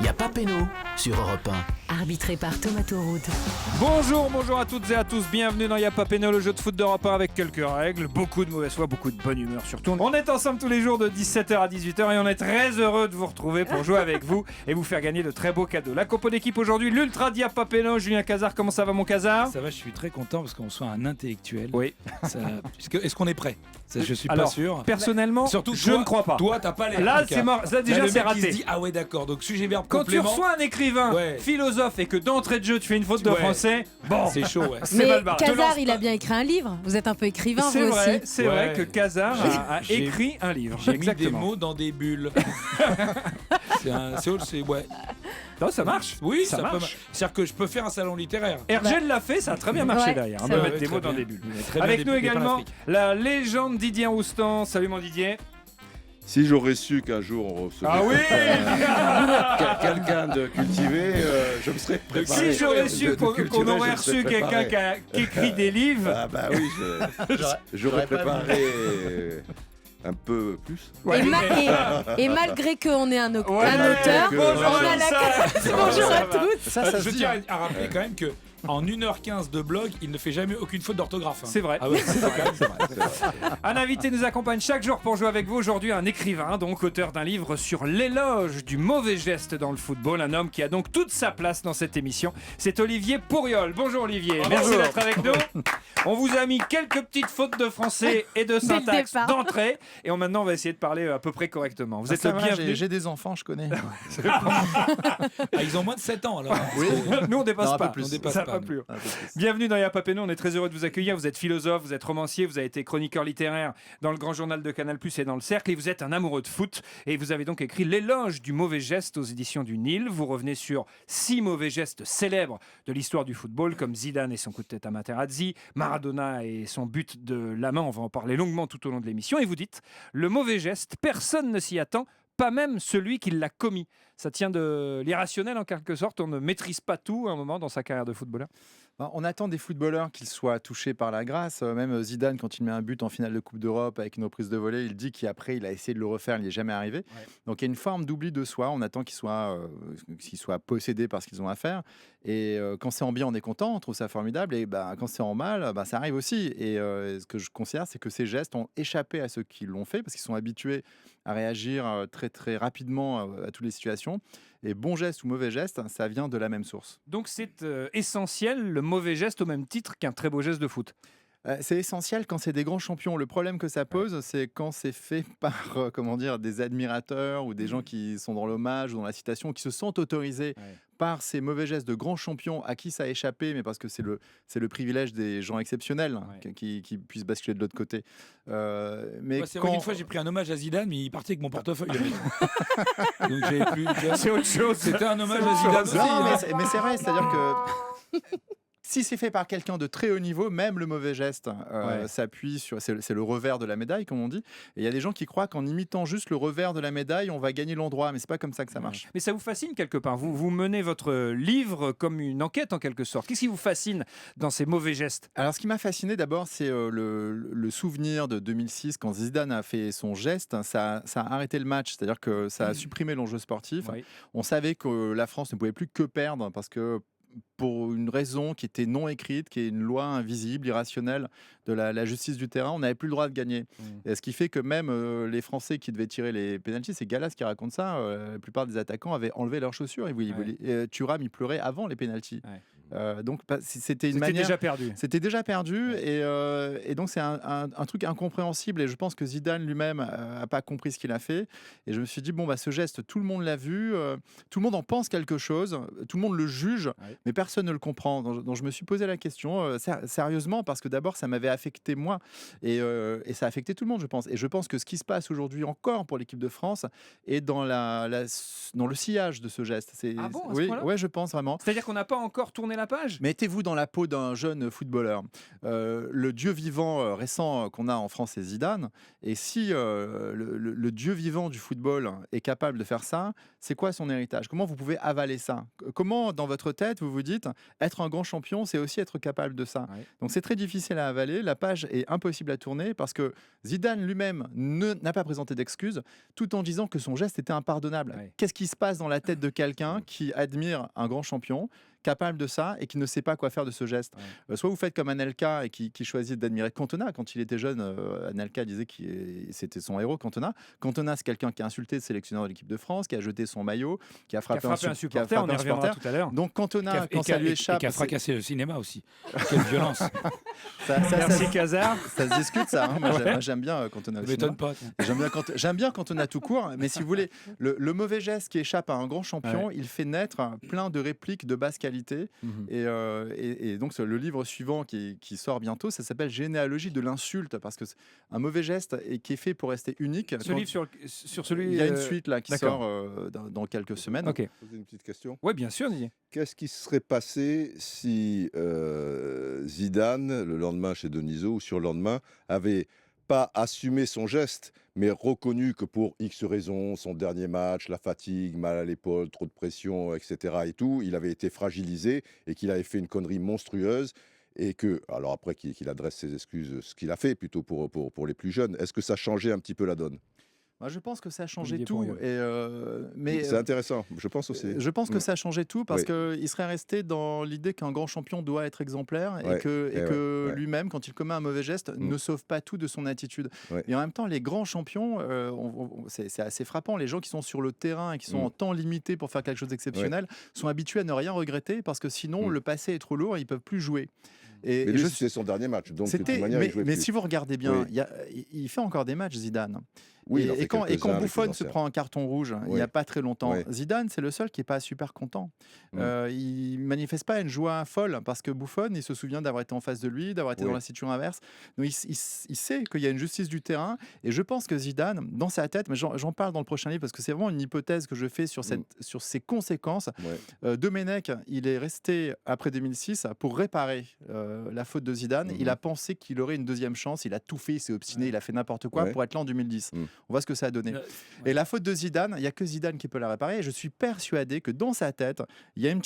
Y a pas péno sur Europe 1. Arbitré par Thomas Tauroud. Bonjour à toutes et à tous, bienvenue dans Y a pas péno, le jeu de foot d'Europe 1 avec quelques règles, beaucoup de mauvaise foi, beaucoup de bonne humeur surtout. On est ensemble tous les jours de 17h à 18h et on est très heureux de vous retrouver pour jouer avec vous et vous faire gagner de très beaux cadeaux. La compo d'équipe aujourd'hui, l'Ultra d'Y a pas péno, Julien Cazard, comment ça va mon Cazard ? Ça va, je suis très content parce qu'on soit un intellectuel. Oui. Est-ce qu'on est prêt ? Ça, je suis Alors, pas sûr. Personnellement, Surtout je toi, ne crois pas. Toi, t'as pas l'air. Là, c'est mort. Ça, déjà, le c'est mec qui raté. se dit, ah ouais, d'accord. Donc, sujet verbe Quand complément. tu reçois un écrivain, philosophe et que d'entrée de jeu tu fais une faute de français, bon, c'est chaud, ouais. c'est Mais mal barré. Cazard, il a bien écrit un livre. Vous êtes un peu écrivain, C'est vous vrai, aussi. c'est vrai que Cazard a J'ai- écrit un livre. J'ai mis des Exactement. mots dans des bulles. Ouais. Non, ça marche. Oui, ça peut marche. C'est-à-dire que je peux faire un salon littéraire. Hergé l'a fait, ça a très bien marché Ouais, derrière. On c'est peut vrai. mettre des Très mots dans bien. des bulles. Très bien, Avec des nous bulles également panafriques. la légende Didier Roustan. Salut mon Didier. Si j'aurais su qu'un jour on recevait Ah oui quelqu'un de cultivé, je me serais préparé. Si j'aurais su De qu'on cultivé, aurait je me serais reçu quelqu'un préparé. qui écrit des livres. Ah bah oui, j'aurais préparé un peu plus. Ouais. Et malgré qu'on est un Ouais, auteur, bonjour on a la classe. Bonjour à tous. Je tiens à rappeler quand même que en 1h15 de blog, il ne fait jamais aucune faute d'orthographe. C'est vrai. Ah ouais, C'est vrai. Un invité nous accompagne chaque jour pour jouer avec vous. Aujourd'hui, un écrivain, donc auteur d'un livre sur l'éloge du mauvais geste dans le football. Un homme qui a donc toute sa place dans cette émission. C'est Olivier Pourriol. Bonjour Olivier, merci d'être avec nous. On vous a mis quelques petites fautes de français et de syntaxe départ. d'entrée. Et maintenant, on va essayer de parler à peu près correctement. Vous êtes le bienvenu. J'ai des enfants, je connais. Ah, ils ont moins de 7 ans alors. Oui. Nous, on dépasse Non, un peu pas. plus. On dépasse Ça pas va plus. Un peu plus. Bienvenue dans Y a pas péno, on est très heureux de vous accueillir. Vous êtes philosophe, vous êtes romancier, vous avez été chroniqueur littéraire dans le Grand Journal de Canal+ et dans Le Cercle, et vous êtes un amoureux de foot. Et vous avez donc écrit L'éloge du mauvais geste aux éditions du Nil. Vous revenez sur 6 mauvais gestes célèbres de l'histoire du football, comme Zidane et son coup de tête à Materazzi, Maradona et son but de la main. On va en parler longuement tout au long de l'émission. Et vous dites, le mauvais geste, personne ne s'y attend, pas même celui qui l'a commis. Ça tient de l'irrationnel en quelque sorte. On ne maîtrise pas tout à un moment dans sa carrière de footballeur. On attend des footballeurs qu'ils soient touchés par la grâce. Même Zidane, quand il met un but en finale de Coupe d'Europe avec une reprise de volée, il dit qu'après, il a essayé de le refaire, il n'y est jamais arrivé. Ouais. Donc il y a une forme d'oubli de soi. On attend qu'ils soient possédés par ce qu'ils ont à faire. Et quand c'est en bien, on est content, on trouve ça formidable. Et quand c'est en mal, ça arrive aussi. Et ce que je considère, c'est que ces gestes ont échappé à ceux qui l'ont fait parce qu'ils sont habitués à réagir très très rapidement à toutes les situations. Et bon geste ou mauvais geste, ça vient de la même source. Donc c'est essentiel, le mauvais geste au même titre qu'un très beau geste de foot. C'est essentiel quand c'est des grands champions. Le problème que ça pose, c'est quand c'est fait par des admirateurs ou des gens qui sont dans l'hommage ou dans la citation, qui se sentent autorisés par ces mauvais gestes de grands champions à qui ça a échappé, mais parce que c'est le privilège des gens exceptionnels qui puissent basculer de l'autre côté. Mais Ouais, c'est vrai qu'une fois j'ai pris un hommage à Zidane, mais il partait avec mon portefeuille. Donc j'avais plus. C'est autre chose. C'était un hommage à Zidane aussi. Non, hein. mais c'est vrai, c'est-à-dire que si c'est fait par quelqu'un de très haut niveau, même le mauvais geste s'appuie sur... C'est le revers de la médaille, comme on dit. Et il y a des gens qui croient qu'en imitant juste le revers de la médaille, on va gagner l'endroit. Mais c'est pas comme ça que ça marche. Mais ça vous fascine quelque part. Vous menez votre livre comme une enquête en quelque sorte. Qu'est-ce qui vous fascine dans ces mauvais gestes ? Alors, ce qui m'a fasciné d'abord, c'est le souvenir de 2006, quand Zidane a fait son geste. Ça a arrêté le match, c'est-à-dire que ça a supprimé l'enjeu sportif. Oui. On savait que la France ne pouvait plus que perdre parce que pour une raison qui était non écrite, qui est une loi invisible, irrationnelle de la justice du terrain, on n'avait plus le droit de gagner. Et ce qui fait que même les Français qui devaient tirer les pénaltys, c'est Gallas qui raconte ça, la plupart des attaquants avaient enlevé leurs chaussures. Thuram, il pleurait avant les pénaltys. Donc c'était une manière... déjà perdu. C'était déjà perdu et donc c'est un truc incompréhensible et je pense que Zidane lui-même n'a pas compris ce qu'il a fait et je me suis dit ce geste tout le monde l'a vu, tout le monde en pense quelque chose, tout le monde le juge mais personne ne le comprend, donc je me suis posé la question sérieusement parce que d'abord ça m'avait affecté moi et ça a affecté tout le monde je pense, et je pense que ce qui se passe aujourd'hui encore pour l'équipe de France est dans le sillage de ce geste. Ah bon, à ce oui, point-là ? ouais, je pense vraiment. C'est-à-dire qu'on n'a pas encore tourné la la page. Mettez-vous dans la peau d'un jeune footballeur. Le dieu vivant récent qu'on a en France, c'est Zidane. Et si le dieu vivant du football est capable de faire ça, c'est quoi son héritage? Comment vous pouvez avaler ça? Comment, dans votre tête, vous vous dites, être un grand champion, c'est aussi être capable de ça? Ouais. Donc c'est très difficile à avaler. La page est impossible à tourner parce que Zidane lui-même n'a pas présenté d'excuses, tout en disant que son geste était impardonnable. Ouais. Qu'est-ce qui se passe dans la tête de quelqu'un qui admire un grand champion, capable de ça et qui ne sait pas quoi faire de ce geste? Soit vous faites comme Anelka et qui choisit d'admirer Cantona. Quand il était jeune, Anelka disait que c'était son héros, Cantona. Cantona, c'est quelqu'un qui a insulté le sélectionneur de l'équipe de France, qui a jeté son maillot, qui a frappé un supporter, on y reviendra tout à l'heure. Donc Cantona, quand ça lui échappe... Et qui a fracassé le cinéma aussi. Quelle violence. Merci Cazard. Ça se discute, ça. Hein. Moi, j'aime bien Cantona Ça aussi. m'étonne pas. J'aime bien Cantona tout court, mais si vous voulez, le mauvais geste qui échappe à un grand champion, il fait naître plein de répliques de basse qualité. Et donc, le livre suivant qui sort bientôt, ça s'appelle Généalogie de l'insulte, parce que c'est un mauvais geste et qui est fait pour rester unique. Ce livre sur celui. Il y a une suite là qui d'accord. sort dans quelques semaines. Ok. Poser une petite question. Oui, bien sûr, Didier. Qu'est-ce qui se serait passé si Zidane, le lendemain chez Denisot, ou sur le lendemain, avait pas assumé son geste, mais reconnu que pour X raisons, son dernier match, la fatigue, mal à l'épaule, trop de pression, etc. et tout, il avait été fragilisé et qu'il avait fait une connerie monstrueuse et que, alors après qu'il adresse ses excuses, ce qu'il a fait plutôt pour les plus jeunes, est-ce que ça changeait un petit peu la donne? Moi, je pense que ça a changé Olivier tout. Pourrieux. Mais c'est intéressant, je pense aussi. Je pense que ça a changé tout parce Oui. qu'il serait resté dans l'idée qu'un grand champion doit être exemplaire et Ouais. que Ouais. lui-même, quand il commet un mauvais geste, ne sauve pas tout de son attitude. Ouais. Et en même temps, les grands champions, c'est assez frappant. Les gens qui sont sur le terrain et qui sont en temps limité pour faire quelque chose d'exceptionnel sont habitués à ne rien regretter parce que sinon, le passé est trop lourd et ils ne peuvent plus jouer. Mais lui, c'était son dernier match, donc de toute manière, il jouait mais plus. si vous regardez bien, Oui. il fait encore des matchs, Zidane. Oui, il en fait et quand quelques-uns avec Buffon les se anciens. prend un carton rouge, il n'y a pas très longtemps, Oui. Zidane, c'est le seul qui n'est pas super content. Il manifeste pas une joie folle parce que Buffon, il se souvient d'avoir été en face de lui, d'avoir été dans la situation inverse. Donc il sait qu'il y a une justice du terrain. Et je pense que Zidane, dans sa tête, mais j'en parle dans le prochain livre parce que c'est vraiment une hypothèse que je fais sur ses conséquences. Domenech, il est resté après 2006 pour réparer la faute de Zidane. Il a pensé qu'il aurait une deuxième chance. Il a tout fait, il s'est obstiné, il a fait n'importe quoi pour être là en 2010. On voit ce que ça a donné. Et la faute de Zidane, il n'y a que Zidane qui peut la réparer. Et je suis persuadé que dans sa tête, il y a un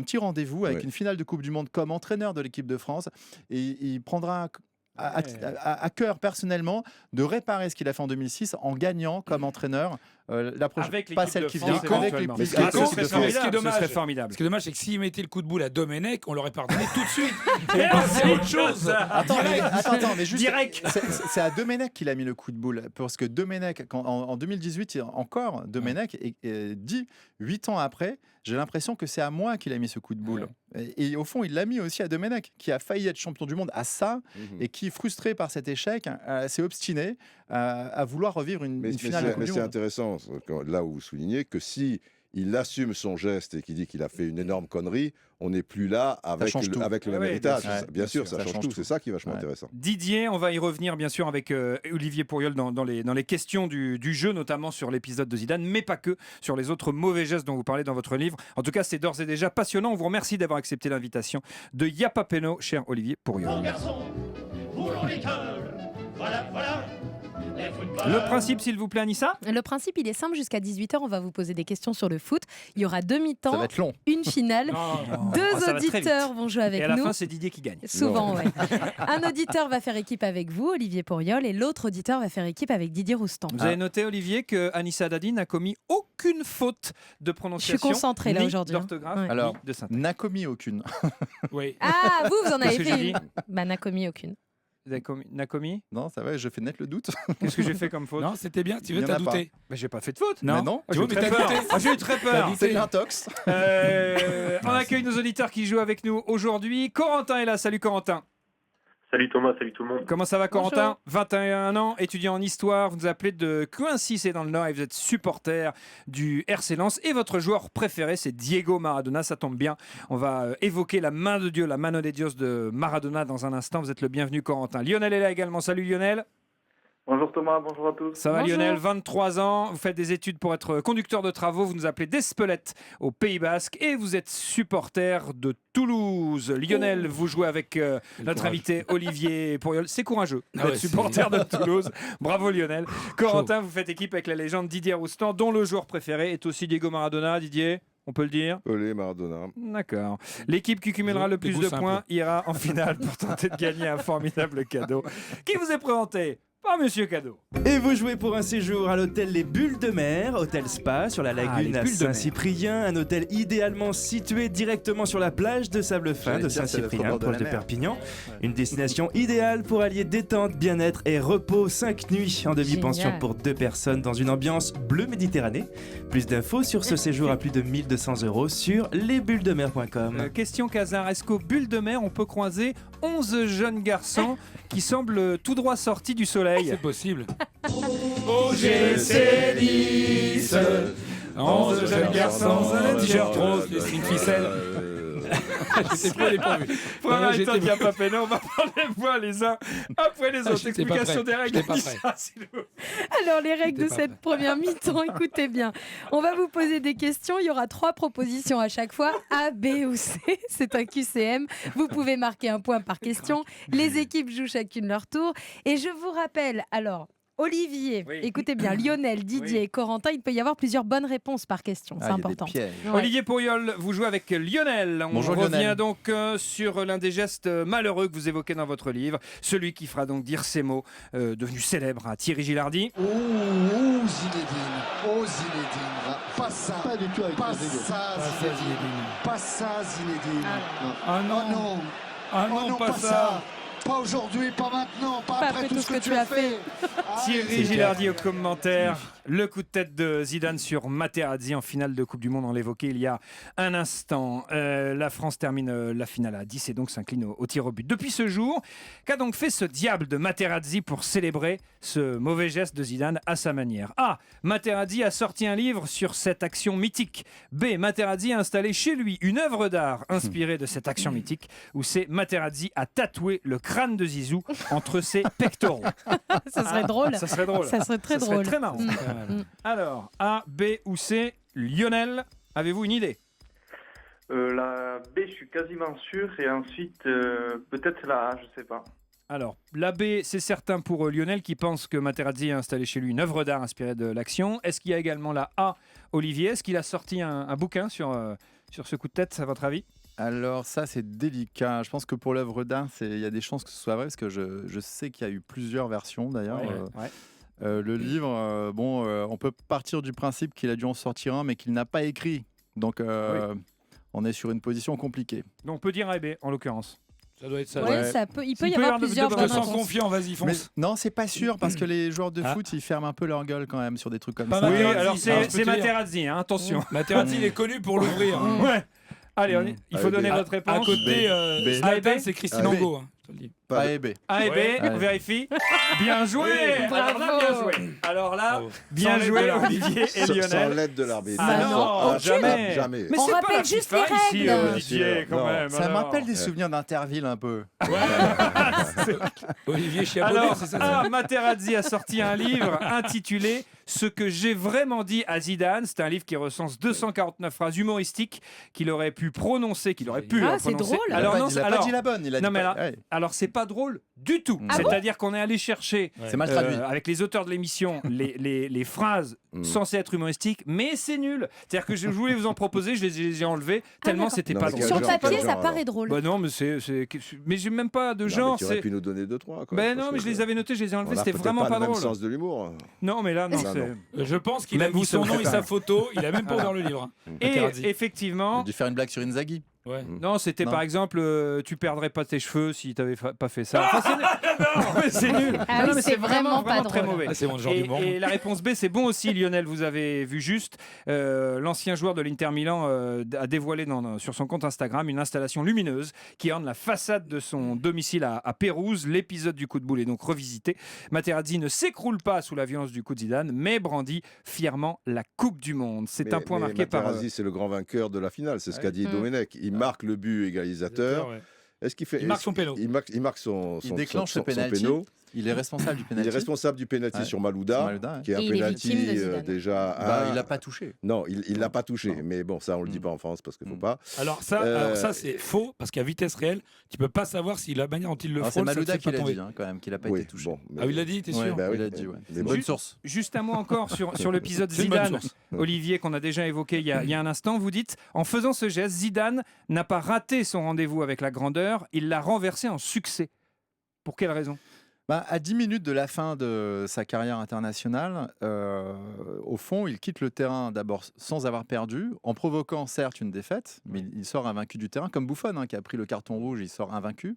petit rendez-vous avec une finale de Coupe du Monde comme entraîneur de l'équipe de France. Et il prendra à cœur personnellement de réparer ce qu'il a fait en 2006 en gagnant comme entraîneur la prochaine, Avec pas l'équipe celle de qui France, vient, avec éventuellement. l'équipe. Ah, ce Ce serait qui est formidable. dommage, Ce serait formidable. Ce qui est dommage, c'est que s'il mettait le coup de boule à Domenech, on l'aurait pardonné tout de suite. Et on passait à autre chose. Attends, mais juste, Direct. c'est à Domenech qu'il a mis le coup de boule. Parce que Domenech, en 2018, encore, Domenech dit, 8 ans après, j'ai l'impression que c'est à moi qu'il a mis ce coup de boule. Et au fond, il l'a mis aussi à Domenech, qui a failli être champion du monde à ça, et qui, frustré par cet échec, s'est obstiné à vouloir revivre une finale de Coupe Mais du c'est Monde. intéressant, là où vous soulignez, que si il assume son geste et qu'il dit qu'il a fait une énorme connerie, on n'est plus là avec le même héritage. Bien sûr, ça change tout. C'est ça qui est vachement intéressant. Didier, on va y revenir bien sûr avec Olivier Pourriol dans les questions du jeu, notamment sur l'épisode de Zidane, mais pas que, sur les autres mauvais gestes dont vous parlez dans votre livre. En tout cas, c'est d'ores et déjà passionnant. On vous remercie d'avoir accepté l'invitation de Yapapeno, cher Olivier Pourriol. Bon garçon, moulons l'école. Voilà, voilà. Le principe, s'il vous plaît, Anissa? Le principe, il est simple. Jusqu'à 18h, on va vous poser des questions sur le foot. Il y aura 2 mi-temps. Ça va être long. Une finale. Deux ça va très auditeurs vite. vont jouer avec Et nous. à la fin, c'est Didier qui gagne. Souvent, oui. Un auditeur va faire équipe avec vous, Olivier Pourriol, et l'autre auditeur va faire équipe avec Didier Roustan. Vous avez noté, Olivier, que Anissa Dadi n'a commis aucune faute de prononciation. Je suis concentrée là ni aujourd'hui. d'orthographe, ni Alors, de syntaxe. n'a commis aucune. Oui. Ah, vous en avez Qu'est-ce que fait j'ai une. dit Bah, n'a commis aucune. N'a commis? Non, ça va, je fais net le doute. Qu'est-ce que j'ai fait comme faute? Non, c'était bien. Tu Il y veux, en t'as a pas. douté. Mais j'ai pas fait de faute. Mais non. Ah, Tu j'ai vois, eu mais très t'as peur. douté. Ah, j'ai eu très T'as peur. douté. C'est l'intox. On accueille nos auditeurs qui jouent avec nous aujourd'hui. Corentin est là. Salut Corentin. Salut Thomas, salut tout le monde. Comment ça va Corentin? 21 ans, étudiant en histoire. Vous nous appelez de Coincy, c'est dans le Nord, et vous êtes supporter du RC Lens. Et votre joueur préféré, c'est Diego Maradona. Ça tombe bien. On va évoquer la main de Dieu, la mano de Dios de Maradona dans un instant. Vous êtes le bienvenu Corentin. Lionel est là également. Salut Lionel. Bonjour Thomas, bonjour à tous. Ça va Bonjour. Lionel, 23 ans, vous faites des études pour être conducteur de travaux, vous nous appelez d'Espelette au Pays Basque et vous êtes supporter de Toulouse. Lionel, vous jouez avec notre invité Olivier Pourriol. C'est courageux d'être supporter de Toulouse. Bravo Lionel. Corentin, vous faites équipe avec la légende Didier Roustan, dont le joueur préféré est aussi Diego Maradona. Didier, on peut le dire? Pelé, Maradona. D'accord. L'équipe qui cumulera le plus de points ira en finale pour tenter de gagner un formidable cadeau qui vous est présenté par Monsieur Cadeau. Et vous jouez pour un séjour à l'hôtel Les Bulles de Mer, hôtel spa sur la lagune les à Bulles de Mer. Saint-Cyprien, un hôtel idéalement situé directement sur la plage de sable fin J'allais de dire, c'est Saint-Cyprien, au bord de proche la de mer. Perpignan. Une destination idéale pour allier détente, bien-être et repos. 5 nuits en demi-pension Génial. pour 2 personnes dans une ambiance bleu Méditerranée. Plus d'infos sur ce séjour à plus de 1200 € sur lesbullesdemer.com. Question Casar, est-ce qu'au Bulles de Mer, on peut croiser 11 jeunes garçons qui semblent tout droit sortis du soleil? C'est possible. OGC 10, 11 jeunes garçons, un t-shirt rose, les strings ficelles. J'étais plus à l'époque. Voilà, J'étais tant qu'il n'y a pas peine, on va prendre les voix les uns après les autres. J'étais pas Explication prêt. des règles. J'étais pas Lisa, prêt. s'il vous plaît. Alors, les règles de J'étais pas cette première mi-temps, écoutez bien. On va vous poser des questions. Il y aura 3 propositions à chaque fois, A, B ou C. C'est un QCM. Vous pouvez marquer un point par question. Les équipes jouent chacune leur tour. Et je vous rappelle, alors, Olivier, Oui. écoutez bien, Lionel, Didier Oui. et Corentin, il peut y avoir plusieurs bonnes réponses par question. C'est Ah, il y a des important. pièges. Ouais. Olivier Pourriol, vous jouez avec Lionel. On Bonjour, revient Lionel. donc sur l'un des gestes malheureux que vous évoquez dans votre livre, celui qui fera donc dire ces mots devenus célèbres à Thierry Gilardi. Oh Zinedine, oh Zinedine, pas ça, pas du tout avec pas ça Zinedine, pas ça Zinedine, Ah oh non, Ah oh non, pas ça, pas aujourd'hui, pas maintenant, pas après tout ce que tu as fait. Thierry Gilardi au commentaire. Le coup de tête de Zidane sur Materazzi en finale de Coupe du Monde, on l'évoquait il y a un instant. La France termine la finale à 10 et donc s'incline au tir au but. Depuis ce jour, qu'a donc fait ce diable de Materazzi pour célébrer ce mauvais geste de Zidane à sa manière? A. Materazzi a sorti un livre sur cette action mythique. B. Materazzi a installé chez lui une œuvre d'art inspirée de cette action mythique. Ou C. Materazzi a tatoué le crâne de Zizou entre ses pectoraux. Ça serait drôle. Ça serait drôle. Ça serait très Ça drôle. serait très marrant. Alors, A, B ou C, Lionel, avez-vous une idée? La B, je suis quasiment sûr, et ensuite peut-être la A, je sais pas. Alors, la B, c'est certain pour Lionel qui pense que Materazzi a installé chez lui une œuvre d'art inspirée de l'action. Est-ce qu'il y a également la A, Olivier? Est-ce qu'il a sorti un bouquin sur ce coup de tête, à votre avis? Alors ça, c'est délicat. Je pense que pour l'œuvre d'art, il y a des chances que ce soit vrai, parce que je sais qu'il y a eu plusieurs versions d'ailleurs. Ouais. Le livre, on peut partir du principe qu'il a dû en sortir un, mais qu'il n'a pas écrit. Donc on est sur une position compliquée. Donc, on peut dire A et B, en l'occurrence. Ça doit être ça. Ouais, Ouais. ça peut, il peut Il y peut y avoir avoir de plusieurs bonnes Je bonnes te sens réponses. confiant, vas-y, Mais fonce. non, c'est pas sûr, parce que les joueurs de Ah. foot, ils ferment un peu leur gueule quand même sur des trucs comme Pas ça. mal. Oui, Materazzi, alors je c'est peux te dire. Materazzi, hein, attention. Materazzi, il est connu pour l'ouvrir. hein. Ouais. Allez, il faut Allez, donner B. votre À réponse. côté, B. Zlatan, A et B. c'est Christine A et B. Angot. hein, je te le dis. A et B. A et B, Ouais. on vérifie. Bien joué. Alors là, bien joué. Alors là, Bravo. bien Sans joué, l'aide de Olivier et Sans Lionel. l'aide de l'arbitre. Ah non, non, aucune. jamais. Jamais. Mais On c'est pas rappelle la juste FIFA les ici, règles. Didier, quand Non. même. Ça alors. m'appelle des souvenirs d'Interville un peu. Olivier Chiaponnel, Alors, c'est ça. Materazzi a sorti un livre intitulé Ce que j'ai vraiment dit à Zidane. C'est un livre qui recense 249 phrases humoristiques qu'il aurait pu prononcer, qu'il aurait pu Ah, c'est prononcer. drôle. Alors, non, il a pas dit la bonne. Il a non, dit mais pas- là- ouais. alors c'est pas drôle du tout. Ah C'est-à-dire qu'on est allé chercher C'est mal traduit. avec les auteurs de l'émission les phrases censées être humoristiques, mais c'est nul. C'est-à-dire que je voulais vous en proposer, je les ai enlevées tellement d'accord. c'était Non, pas mais drôle. Sur le Genre, papier, quel ça genre, paraît alors drôle. Bah non, mais j'ai même pas de Non, genre. mais tu aurais c'est- pu nous donner 2-3. Ben non, mais je les avais notés, je les ai enlevés, c'était vraiment pas le même drôle. sens de l'humour. Non, mais là, non. Non, c'est- non. Je pense qu'il a Même vous, mis ça son vous nom fait et pas. sa photo. Il a même pas ouvert le livre. hein. Et Materazzi. effectivement, J'ai dû faire une blague sur Inzaghi. Ouais. non, c'était Non. par exemple, tu perdrais pas tes cheveux si t'avais pas fait ça. Enfin, c'est nul. Ah Non, oui, mais c'est vraiment pas très drôle. mauvais. Ah, c'est mon genre d'humour. Et la réponse B, c'est bon aussi, Lionel, vous avez vu juste. L'ancien joueur de l'Inter Milan a dévoilé sur son compte Instagram une installation lumineuse qui orne la façade de son domicile à Pérouse. L'épisode du coup de boule est donc revisité. Materazzi ne s'écroule pas sous la violence du coup de Zidane, mais brandit fièrement la Coupe du Monde. C'est un point marqué par... Materazzi, c'est le grand vainqueur de la finale, c'est ce qu'a dit Mm. Domenech. Il marque le but égalisateur. Ouais. Est-ce qu'il fait Il marque son péno. Il marque son Il déclenche son le penalty. péno. Il est responsable du Il penalty. est responsable du penalty sur Malouda, qui est un Et il est penalty victime de Zidane. déjà. Il l'a pas touché. Non, il l'a pas touché. Mais bon, ça, on le dit pas en France parce qu'il faut pas. Alors ça c'est faux, parce qu'à vitesse réelle, tu peux pas savoir si la manière dont il le C'est frôle, ça te Malouda fait qui pas l'a tomber. dit, quand même, qu'il a pas Oui, été touché. bon, mais- Ah, il l'a dit, t'es sûr? Bah oui, Il a dit, ouais. mais Bonne bon. source. Juste un mot encore sur l'épisode C'est une bonne Zidane, source. Olivier, qu'on a déjà évoqué il y a un instant. Vous dites, en faisant ce geste, Zidane n'a pas raté son rendez-vous avec la grandeur, il l'a renversé en succès. Pour quelle raison? À 10 minutes de la fin de sa carrière internationale, au fond, il quitte le terrain d'abord sans avoir perdu, en provoquant certes une défaite, mais il sort invaincu du terrain, comme Buffon, qui a pris le carton rouge, il sort invaincu.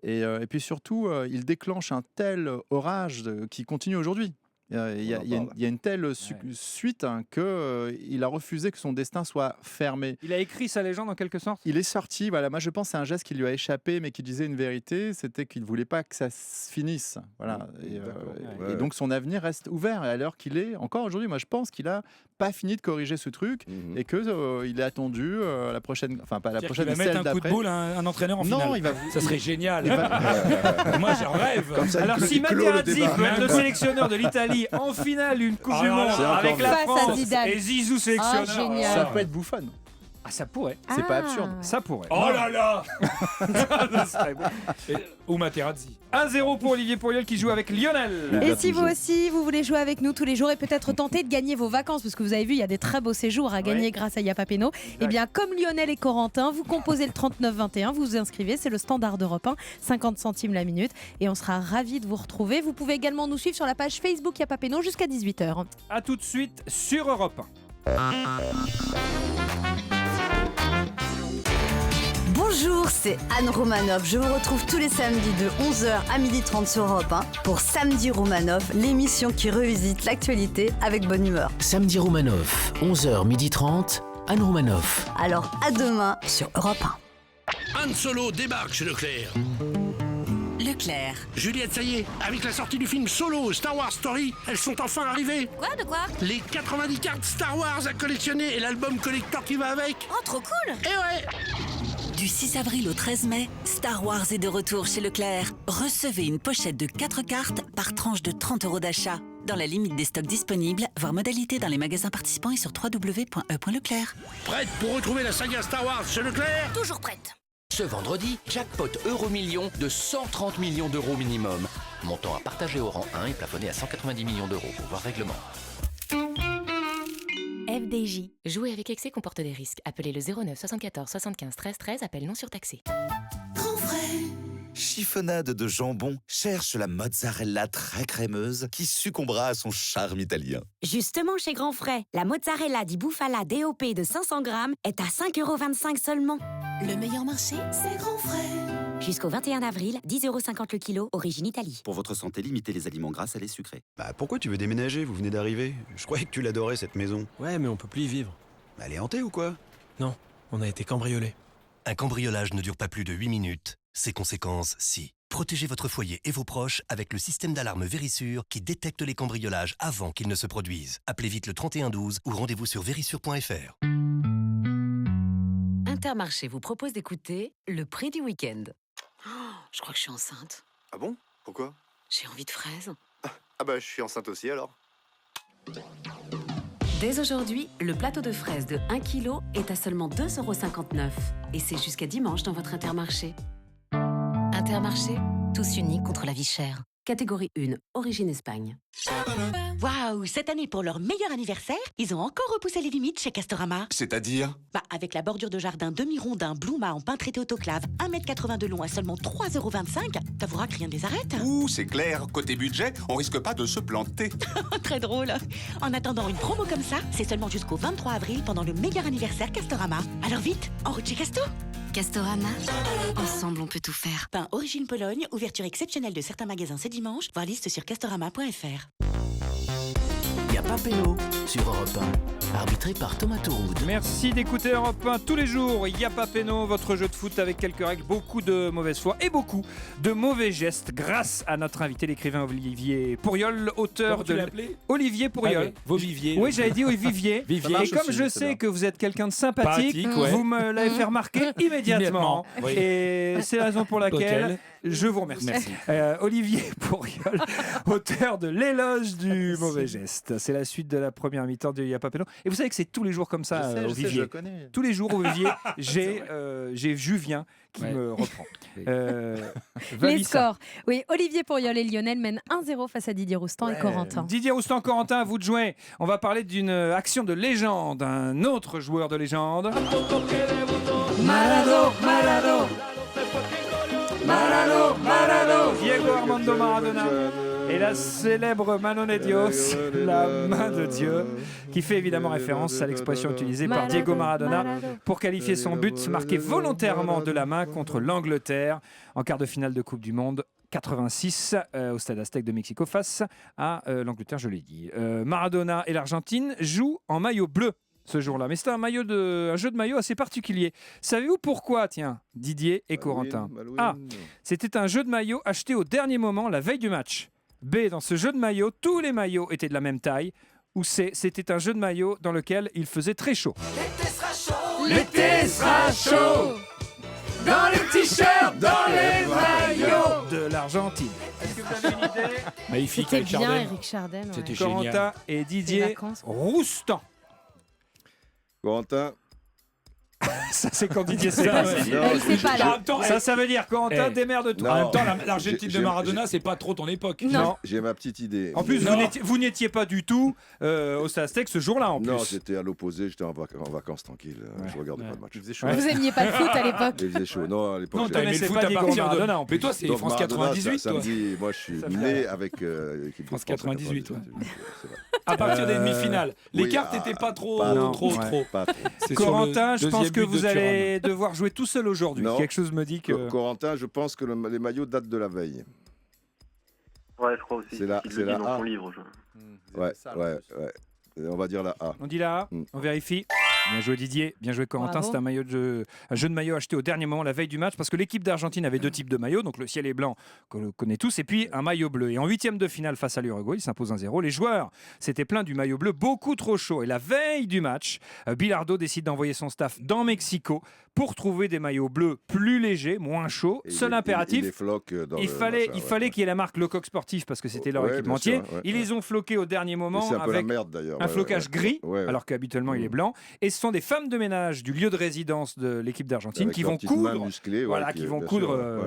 Et puis surtout, il déclenche un tel orage qui continue aujourd'hui. Il y a une telle suite qu'il a refusé que son destin soit fermé. Il a écrit sa légende en quelque sorte? Il est sorti, voilà, moi je pense que c'est un geste qui lui a échappé, mais qui disait une vérité, c'était qu'il ne voulait pas que ça se finisse. Voilà. Et donc son avenir reste ouvert, et à l'heure qu'il est, encore aujourd'hui, moi je pense qu'il n'a pas fini de corriger ce truc, et qu'il est attendu la prochaine, enfin pas la prochaine, Il va mais mettre celle un coup de d'après. boule à un entraîneur en Non, finale. il va- Ça serait génial. il va- Moi j'en rêve. Comme ça, Alors il si clôt le Materazzi débat. peut être le sélectionneur de l'Italie en finale d'une Coupe du Monde c'est encore avec mieux. la Face à France Zidane. et Zizou Ah, sélectionneur, génial. Ça peut être Buffon. ah, ça pourrait. C'est pas absurde. Ça pourrait. Oh là là. Ça serait bon. Ou Materazzi. 1-0 pour Olivier Pourriol qui joue avec Lionel. Et si vous aussi, vous voulez jouer avec nous tous les jours et peut-être tenter de gagner vos vacances, parce que vous avez vu, il y a des très beaux séjours à gagner grâce à Yapa Peno, eh bien, comme Lionel et Corentin, vous composez le 3921, vous vous inscrivez, c'est le standard d'Europe 1, 50 centimes la minute, et on sera ravis de vous retrouver. Vous pouvez également nous suivre sur la page Facebook Yapa Peno jusqu'à 18h. A tout de suite sur Europe 1. Bonjour, c'est Anne Romanoff. Je vous retrouve tous les samedis de 11h à 12h30 sur Europe 1 pour Samedi Romanoff, l'émission qui revisite l'actualité avec bonne humeur. Samedi Romanov, 11h, 12h30, Anne Romanoff. Alors à demain sur Europe 1. Han Solo débarque chez Leclerc. Leclerc. Juliette, ça y est, avec la sortie du film Solo, Star Wars Story, elles sont enfin arrivées. Quoi de quoi? Les 90 cartes Star Wars à collectionner et l'album collector qui va avec. Oh, trop cool! Eh ouais! Du 6 avril au 13 mai, Star Wars est de retour chez Leclerc. Recevez une pochette de 4 cartes par tranche de 30 € d'achat. Dans la limite des stocks disponibles, voir modalité dans les magasins participants et sur www.e.leclerc. Prête pour retrouver la saga Star Wars chez Leclerc? Toujours prête. Ce vendredi, jackpot Euromillion de 130 millions d'euros minimum. Montant à partager au rang 1 et plafonné à 190 millions d'euros. Pour voir règlement. FDJ. Jouer avec excès comporte des risques. Appelez le 09 74 75 13 13. Appel non surtaxé. Grand vrai. Chiffonnade de jambon cherche la mozzarella très crémeuse qui succombera à son charme italien. Justement chez Grand Frais, la mozzarella di bufala DOP de 500 grammes est à 5,25 € seulement. Le meilleur marché, c'est Grand Frais. Jusqu'au 21 avril, 10,50 € le kilo, origine Italie. Pour votre santé, limitez les aliments gras, salés, sucrés. Bah pourquoi tu veux déménager? Vous venez d'arriver. Je croyais que tu l'adorais cette maison. Ouais, mais on peut plus y vivre. Bah, elle est hantée ou quoi? Non, on a été cambriolés. Un cambriolage ne dure pas plus de 8 minutes. Ses conséquences, si. Protégez votre foyer et vos proches avec le système d'alarme Vérissure qui détecte les cambriolages avant qu'ils ne se produisent. Appelez vite le 3112 ou rendez-vous sur vérissure.fr. Intermarché vous propose d'écouter le prix du week-end. Oh, je crois que je suis enceinte. Ah bon? Pourquoi? J'ai envie de fraises. Ah bah je suis enceinte aussi alors. Dès aujourd'hui, le plateau de fraises de 1 kg est à seulement 2,59 €. Et c'est jusqu'à dimanche dans votre Intermarché. Intermarché, tous unis contre la vie chère. Catégorie 1, origine Espagne. Waouh, cette année pour leur meilleur anniversaire, ils ont encore repoussé les limites chez Castorama. C'est-à-dire? Avec la bordure de jardin demi-rondin Bluma en pain traité autoclave, 1,80 m de long à seulement 3,25 €, t'avoueras que rien ne les arrête. Ouh, c'est clair. Côté budget, on risque pas de se planter. Très drôle. En attendant une promo comme ça, c'est seulement jusqu'au 23 avril pendant le meilleur anniversaire Castorama. Alors vite, en route chez Casto. Castorama, ensemble on peut tout faire. Pain origine Pologne, ouverture exceptionnelle de certains magasins ce dimanche, voir liste sur castorama.fr. Yapa Peno sur Europe 1. arbitré par Thomas Touroud. Merci d'écouter Europe 1 tous les jours. Il y a pas péno, votre jeu de foot avec quelques règles, beaucoup de mauvaise foi et beaucoup de mauvais gestes grâce à notre invité, l'écrivain Olivier Pourriol, auteur de... Olivier Pourriol. Vivier. Oui, j'avais dit Vivier. Et comme je sais que vous êtes quelqu'un de sympathique, vous me l'avez fait remarquer immédiatement. Oui. Et c'est la raison pour laquelle je vous remercie. Olivier Pourriol, auteur de l'éloge du mauvais geste. C'est la suite de la première mi-temps de Y'a pas péno. Et vous savez que c'est tous les jours comme ça au Vivier. Je connais. Tous les jours au Vivier, j'ai Juvien qui me reprend. Les scores. Oui, Olivier Pourriol et Lionel mènent 1-0 face à Didier Roustan et Corentin. Didier Roustan, Corentin, à vous de jouer. On va parler d'une action de légende, un autre joueur de légende. Maradona, Diego Armando Maradona. Et la célèbre Mano de Dios, la main de Dieu, qui fait évidemment référence à l'expression utilisée par Diego Maradona pour qualifier son but marqué volontairement de la main contre l'Angleterre en quart de finale de Coupe du Monde 86 au Stade Aztec de Mexico face à l'Angleterre, je l'ai dit. Maradona et l'Argentine jouent en maillot bleu ce jour-là, mais c'était un jeu de maillot assez particulier. Savez-vous pourquoi, tiens, Didier et Corentin? C'était un jeu de maillot acheté au dernier moment, la veille du match. B, dans ce jeu de maillot, tous les maillots étaient de la même taille. Ou C, c'était un jeu de maillot dans lequel il faisait très chaud. L'été sera chaud, l'été sera chaud. Dans les t-shirts, dans les maillots de l'Argentine. Est-ce que vous avez une idée? Magnifique, C'était bien Eric Chardin. C'était Corentin génial. et Didier Roustan. Corentin. Ça, c'est quand Didier Ça, s'est ouais. Ça veut dire Corentin, démerde-toi. En même temps, l'Argentine de Maradona, c'est pas trop ton époque. Non. J'ai ma petite idée. En plus, vous n'étiez pas du tout au Stade Aztec ce jour-là, en plus. Non, j'étais à l'opposé, j'étais en vacances tranquille. Je regardais pas le match. Vous aimiez pas le foot à l'époque? Il faisait chaud. Non, à l'époque. Non, t'aimais le foot à partir de... Mais toi, c'est Donc, France Maradona, 98, toi. samedi, moi, je suis né avec l'équipe de France 98, ouais. C'est vrai. À partir des demi-finales. Les oui, cartes n'étaient pas trop. pas C'est Corentin, sur je le pense que deuxième but vous de allez devoir jouer tout seul aujourd'hui. Non. Quelque chose me dit que... Corentin, je pense que les maillots datent de la veille. Ouais, je crois aussi. C'est la Il le dit dans A. son livre. Ouais. On va dire la A. On dit la A, on vérifie. Bien joué Didier, bien joué Corentin. Bravo. C'est un jeu de maillot acheté au dernier moment, la veille du match, parce que l'équipe d'Argentine avait deux types de maillots, donc le ciel est blanc, qu'on connaît tous, et puis un maillot bleu. Et en huitième de finale face à l'Uruguay, il s'impose 1-0. Les joueurs s'étaient plaints du maillot bleu beaucoup trop chaud. Et la veille du match, Bilardo décide d'envoyer son staff dans Mexico pour trouver des maillots bleus plus légers, moins chauds. Seul impératif, il fallait qu'il y ait la marque Lecoq Sportif, parce que c'était leur équipementier. Ils les ont floqués au dernier moment avec un flocage gris, alors qu'habituellement il est blanc. Et ce sont des femmes de ménage du lieu de résidence de l'équipe d'Argentine qui vont coudre,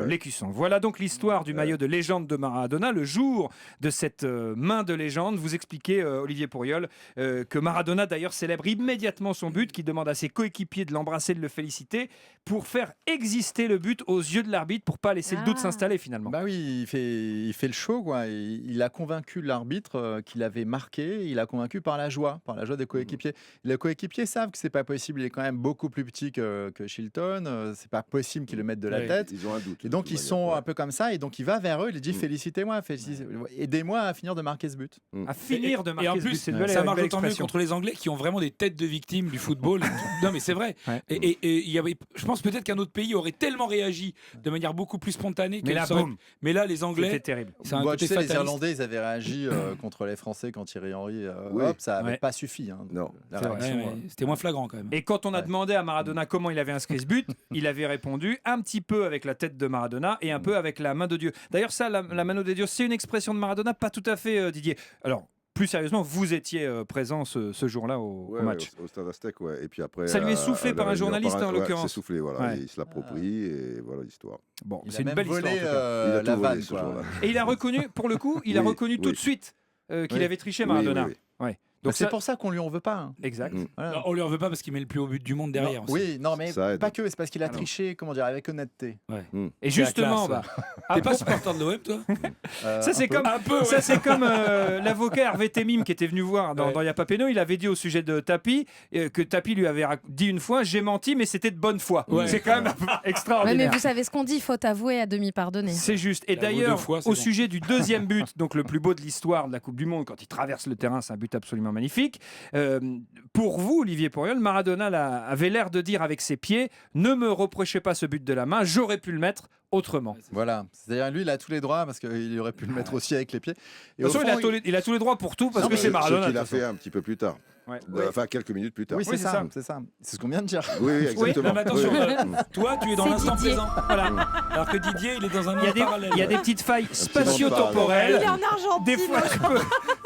l'écusson. Voilà donc l'histoire du maillot de légende de Maradona. Le jour de cette main de légende, vous expliquez, Olivier Pourriol, que Maradona d'ailleurs célèbre immédiatement son but, qui demande à ses coéquipiers de l'embrasser, de le féliciter, pour faire exister le but aux yeux de l'arbitre, pour pas laisser le doute s'installer finalement. Bah oui, il fait le show, quoi. Il a convaincu l'arbitre qu'il avait marqué. Il a convaincu par la joie des coéquipiers. Les coéquipiers savent que c'est pas possible. Il est quand même beaucoup plus petit que Shilton. C'est pas possible qu'ils le mettent de la tête. Ils ont un doute. Et donc ils sont un peu comme ça. Et donc il va vers eux. Il dit félicitez-moi, aidez-moi à finir de marquer ce but. À finir de marquer et en ce plus, but. C'est une belle, ça marche belle autant mieux expression. contre les Anglais qui ont vraiment des têtes de victimes du football. Non mais c'est vrai. Et il y avait, je pense peut-être qu'un autre pays aurait tellement réagi de manière beaucoup plus spontanée. Mais là, boum. Mais là, les Anglais, c'était terrible. C'est un côté les fataliste. Irlandais, ils avaient réagi contre les Français quand Thierry Henry. Ça n'avait pas suffi. Non. C'était moins flagrant quand même. Et quand on a demandé à Maradona comment il avait inscrit ce but, il avait répondu un petit peu avec la tête de Maradona et un peu avec la main de Dieu. D'ailleurs, ça, la mano de Dios, c'est une expression de Maradona, pas tout à fait, Didier. Alors, plus sérieusement, vous étiez présent ce jour-là au match. Au Stade Aztec, Et puis après, ça lui est soufflé par un journaliste en l'occurrence. C'est soufflé, voilà. Il se l'approprie et voilà l'histoire. Bon, Il c'est a une même belle volé, histoire. Il a En tout volé ce jour-là. Et il a reconnu, pour le coup, tout de suite qu'il avait triché Maradona. Ouais. Donc c'est pour ça qu'on lui en veut pas. Exact. Voilà. Non, on lui en veut pas parce qu'il met le plus haut but du monde derrière. Oui, non, mais pas que. C'est parce qu'il a triché, comment dire, avec honnêteté. Et justement, t'es pas supporter de l'OM, toi? Ça c'est comme l'avocat Hervé Temim qui était venu voir dans Y'a pas péno. Il avait dit au sujet de Tapi que Tapi lui avait dit une fois: j'ai menti, mais c'était de bonne foi. C'est quand même extraordinaire. Mais vous savez ce qu'on dit, faute avouée à demi pardonnée. C'est juste. Et d'ailleurs, au sujet du deuxième but, donc le plus beau de l'histoire de la Coupe du Monde, quand il traverse le terrain, c'est un but absolument absolument magnifique. Pour vous, Olivier Pourriol, Maradona avait l'air de dire avec ses pieds « Ne me reprochez pas ce but de la main, j'aurais pu le mettre autrement. » Voilà, c'est-à-dire lui, il a tous les droits parce qu'il aurait pu le mettre aussi avec les pieds. Et De toute façon, il a tous les droits pour tout parce que c'est Maradona. Ce qu'il a fait un petit peu plus tard. Ouais. Enfin, quelques minutes plus tard. Oui, c'est ça. C'est ce qu'on vient de dire. Oui, exactement. Non, mais attention, Oui. toi, tu es dans C'est l'instant Didier. présent. Voilà. Alors que Didier, il est dans un monde parallèle. Il y a des petites failles spatio-temporelles. Il est en Argentine. Des fois,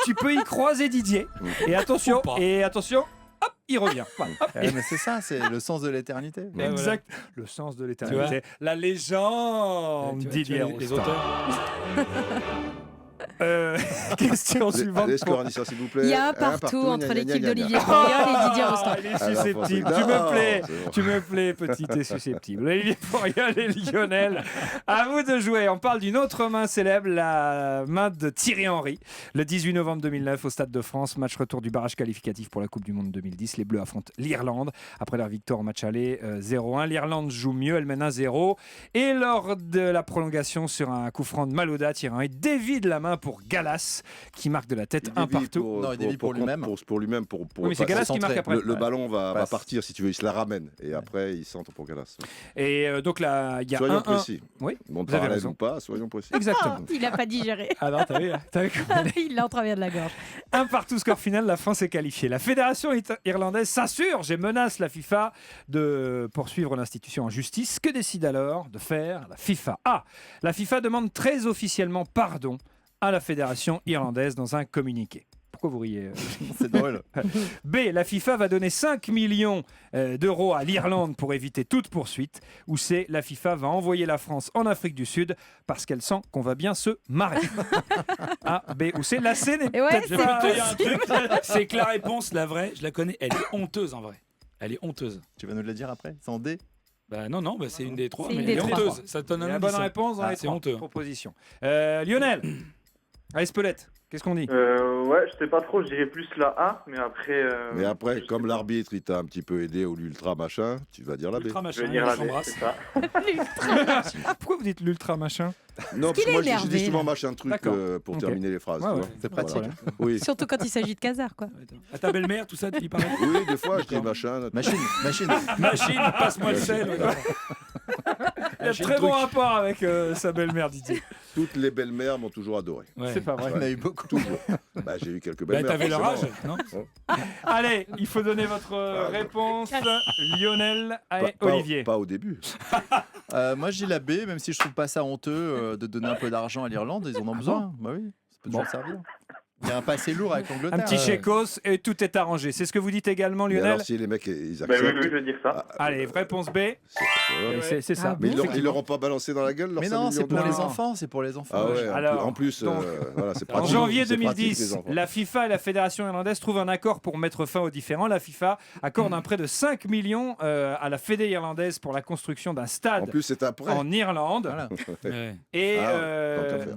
tu peux y croiser Didier. Et attention, hop, il revient. Voilà, hop. Mais c'est ça, c'est le sens de l'éternité. Exact. Le sens de l'éternité. La légende, Didier. Les auteurs. Question suivante. Les scores, Anissa, s'il vous plaît. Il y a un partout entre l'équipe d'Olivier Pourriol et Didier Rostand. Il est susceptible. Tu me plais, petit et susceptible. Olivier Pourriol et Lionel, à vous de jouer. On parle d'une autre main célèbre, la main de Thierry Henry. Le 18 novembre 2009, au Stade de France, match retour du barrage qualificatif pour la Coupe du Monde 2010. Les Bleus affrontent l'Irlande. Après leur victoire au match aller 0-1, l'Irlande joue mieux, elle mène 1-0. Et lors de la prolongation, sur un coup franc de Malouda, Thierry Henry dévide la main pour Gallas, qui marque de la tête un partout. Non, il dévie pour lui-même. Pour lui-même. Oui, mais c'est Gallas qui marque après. Le ballon va partir, si tu veux, il se la ramène. Et après, il centre pour Gallas. Et donc là, il y a soyons précis. Oui, bon, vous avez parallèle raison. ou pas, soyons précis. Exactement. Il n'a pas digéré. Ah non, t'as vu Il l'a en travers de la gorge. Un partout, score final, la France est qualifiée. La fédération irlandaise s'insurge et menace la FIFA de poursuivre l'institution en justice. Que décide alors de faire la FIFA? A. La FIFA demande très officiellement pardon à la fédération irlandaise dans un communiqué. Pourquoi vous riez? C'est drôle. B. La FIFA va donner 5 millions d'euros à l'Irlande pour éviter toute poursuite. Ou C. La FIFA va envoyer la France en Afrique du Sud parce qu'elle sent qu'on va bien se marrer. A, B ou C. La C n'est peut-être Je peux pas... te dire un truc. C'est que la réponse, la vraie, je la connais, elle est honteuse en vrai. Elle est honteuse. Tu vas nous le dire après? C'est en D? Bah non, c'est une des trois, C'est mais une elle des est trois. honteuse. Ça te donne un La indice. bonne réponse dans les c'est trois honteux. propositions. Lionel, à Espelette, qu'est-ce qu'on dit? Ouais, je sais pas trop, je dirais plus la A, mais après. Mais après, comme l'arbitre, il t'a un petit peu aidé au l'ultra machin, tu vas dire la B. Ultra Je machin, vais dire la on B, s'embrasse. c'est ça. Pourquoi vous dites l'ultra machin? Non, parce qu'il que est moi, je énervé, dis souvent là. machin truc D'accord. pour Ok. terminer les phrases. Ouais, tu ouais. vois. C'est pratique. Voilà. Oui. Surtout quand il s'agit de Casar, quoi. À ta belle-mère, tout ça, tu y parles. Oui, des fois, je dis machin. Machine. Machine, passe-moi le sel. ouais, d'accord. Il y a J'ai très le bon truc. rapport avec sa belle-mère, Didier. Toutes les belles-mères m'ont toujours adoré. Ouais. C'est pas vrai. Il y en a eu beaucoup. Toujours. Bah, j'ai eu quelques Bah, belles-mères. t'avais leur âge, forcément. non? Allez, il faut donner votre réponse. Lionel et Olivier. Pas au début. Moi, je dis la B, même si je trouve pas ça honteux de donner un peu d'argent à l'Irlande. Ils en ont besoin. Bah oui, ça peut toujours servir. Il y a un passé lourd avec l'Angleterre. Un petit chécos et tout est arrangé. C'est ce que vous dites également, Mais Lionel? alors, si les mecs, ils Bah acceptent. oui, je veux dire ça. Allez, réponse B. C'est ça. Mais ils l'auront pas balancé dans la gueule, leur Mais 5 non, c'est millions pour d'euros. les enfants. C'est pour les enfants. Ah ouais, Alors, en plus, donc, voilà, c'est En pratique. janvier C'est pratique, 2010, les enfants. la FIFA et la fédération irlandaise trouvent un accord pour mettre fin aux différends. La FIFA accorde un prêt de 5 millions à la fédé irlandaise pour la construction d'un En stade plus, c'est après. en Irlande. Voilà. Ouais. Et Ah, tant qu'à faire.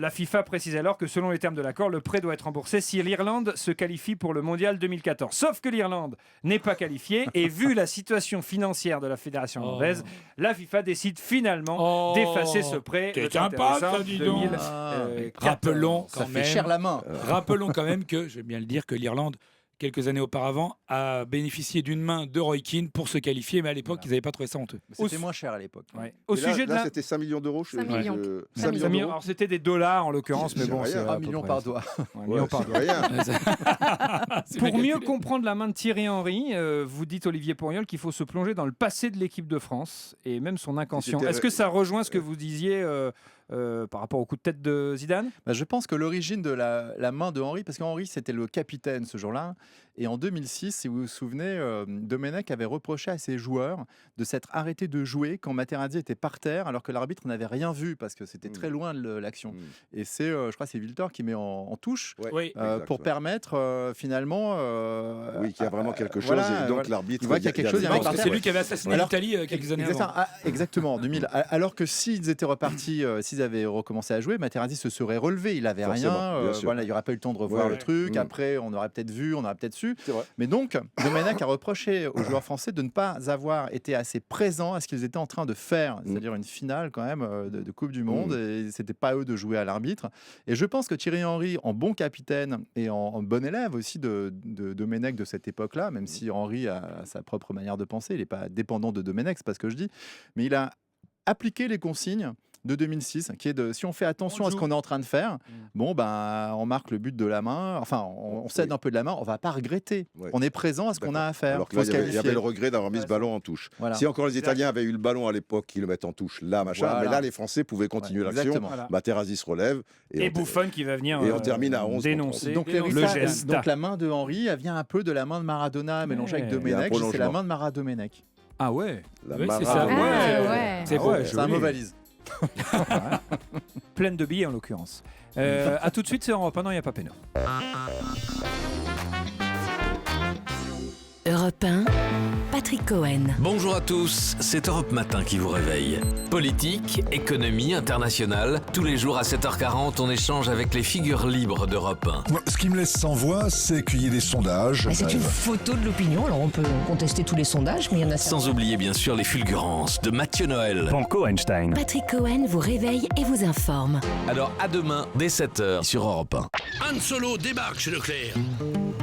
la FIFA précise alors que selon les termes de l'accord, le prêt doit être remboursé si l'Irlande se qualifie pour le mondial 2014. Sauf que l'Irlande n'est pas qualifiée et vu la situation financière de la fédération irlandaise, la FIFA décide finalement d'effacer ce prêt. Quel le 31 impact, décembre ça, dis donc. 2014. Rappelons Ça quand fait même. cher la main. Rappelons quand même que, je vais bien le dire, que l'Irlande, quelques années auparavant, a bénéficié d'une main de Roy Keane pour se qualifier, mais à l'époque, ils n'avaient pas trouvé ça honteux. C'était moins cher à l'époque. Ouais. Au Et là, sujet de la... c'était 5 millions d'euros. 5 millions. 5 millions. Alors c'était des dollars en l'occurrence, mais C'est bon, rien. c'est à 1 peu million près par ça. doigt. Ouais, un million par doigt. rien. Pour mieux comprendre la main de Thierry Henry, vous dites Olivier Pourriol qu'il faut se plonger dans le passé de l'équipe de France et même son inconscient. C'était- Est-ce que ça rejoint ce que vous disiez par rapport au coup de tête de Zidane? Bah, je pense que l'origine de la main de Henry, parce qu'Henry c'était le capitaine ce jour-là, et en 2006, si vous vous souvenez, Domenech avait reproché à ses joueurs de s'être arrêtés de jouer quand Materazzi était par terre, alors que l'arbitre n'avait rien vu parce que c'était très loin de l'action. Et c'est, je crois, c'est Wiltor qui met en touche Oui, exact, pour permettre finalement. Oui, qu'il y a vraiment quelque chose, voilà, et donc voilà. l'arbitre. Il voit qu'il y a quelque chose. il y a un mec par terre. C'est lui qui avait assassiné Alors, l'Italie quelques années avant. Exactement, en 2000. Alors que s'ils étaient repartis, s'ils avaient recommencé à jouer, Materazzi se serait relevé. Il avait Forcément, rien. bien sûr. Voilà, il n'y aurait pas eu le temps de revoir Ouais, le truc. ouais. Après, on aurait peut-être vu, on aurait peut-être dessus. Mais donc, Domenech a reproché aux joueurs français de ne pas avoir été assez présents à ce qu'ils étaient en train de faire, c'est-à-dire une finale quand même de Coupe du Monde, et c'était pas eux de jouer à l'arbitre. Et je pense que Thierry Henry, en bon capitaine et en bon élève aussi de Domenech de cette époque-là, même si Henry a sa propre manière de penser, il n'est pas dépendant de Domenech, c'est pas ce que je dis, mais il a appliqué les consignes de 2006, qui est de si on fait attention à ce qu'on est en train de faire, bon ben on marque le but de la main, enfin on cède un peu de la main, on va pas regretter. On est présent à ce qu'on a à faire. Alors que là, il y avait le regret d'avoir mis ce ballon en touche. Voilà. Si encore les Italiens avaient eu le ballon à l'époque, qu'ils le mettent en touche, là, machin, mais là les Français pouvaient continuer l'action. Materazzi se relève et Buffon qui va venir et on termine à 11 dénoncer donc le geste. Donc la main de Henry, elle vient un peu de la main de Maradona mélangée avec Domenech. C'est la main de Maradona. Ah ouais. C'est ça. C'est un mot valise. Pleine de billets en l'occurrence. A tout de suite, c'est Europe 1, non, il n'y a pas péno. Europe 1, Patrick Cohen. Bonjour à tous, c'est Europe Matin qui vous réveille. Politique, économie, internationale, tous les jours à 7h40, on échange avec les figures libres d'Europe 1. Bon, ce qui me laisse sans voix, c'est qu'il y ait des sondages. C'est une photo de l'opinion, alors on peut contester tous les sondages, mais il y en a... Sans oublier bien sûr les fulgurances de Mathieu Noël. Banco Einstein. Patrick Cohen vous réveille et vous informe. Alors à demain, dès 7h sur Europe 1. Han Solo débarque chez Leclerc.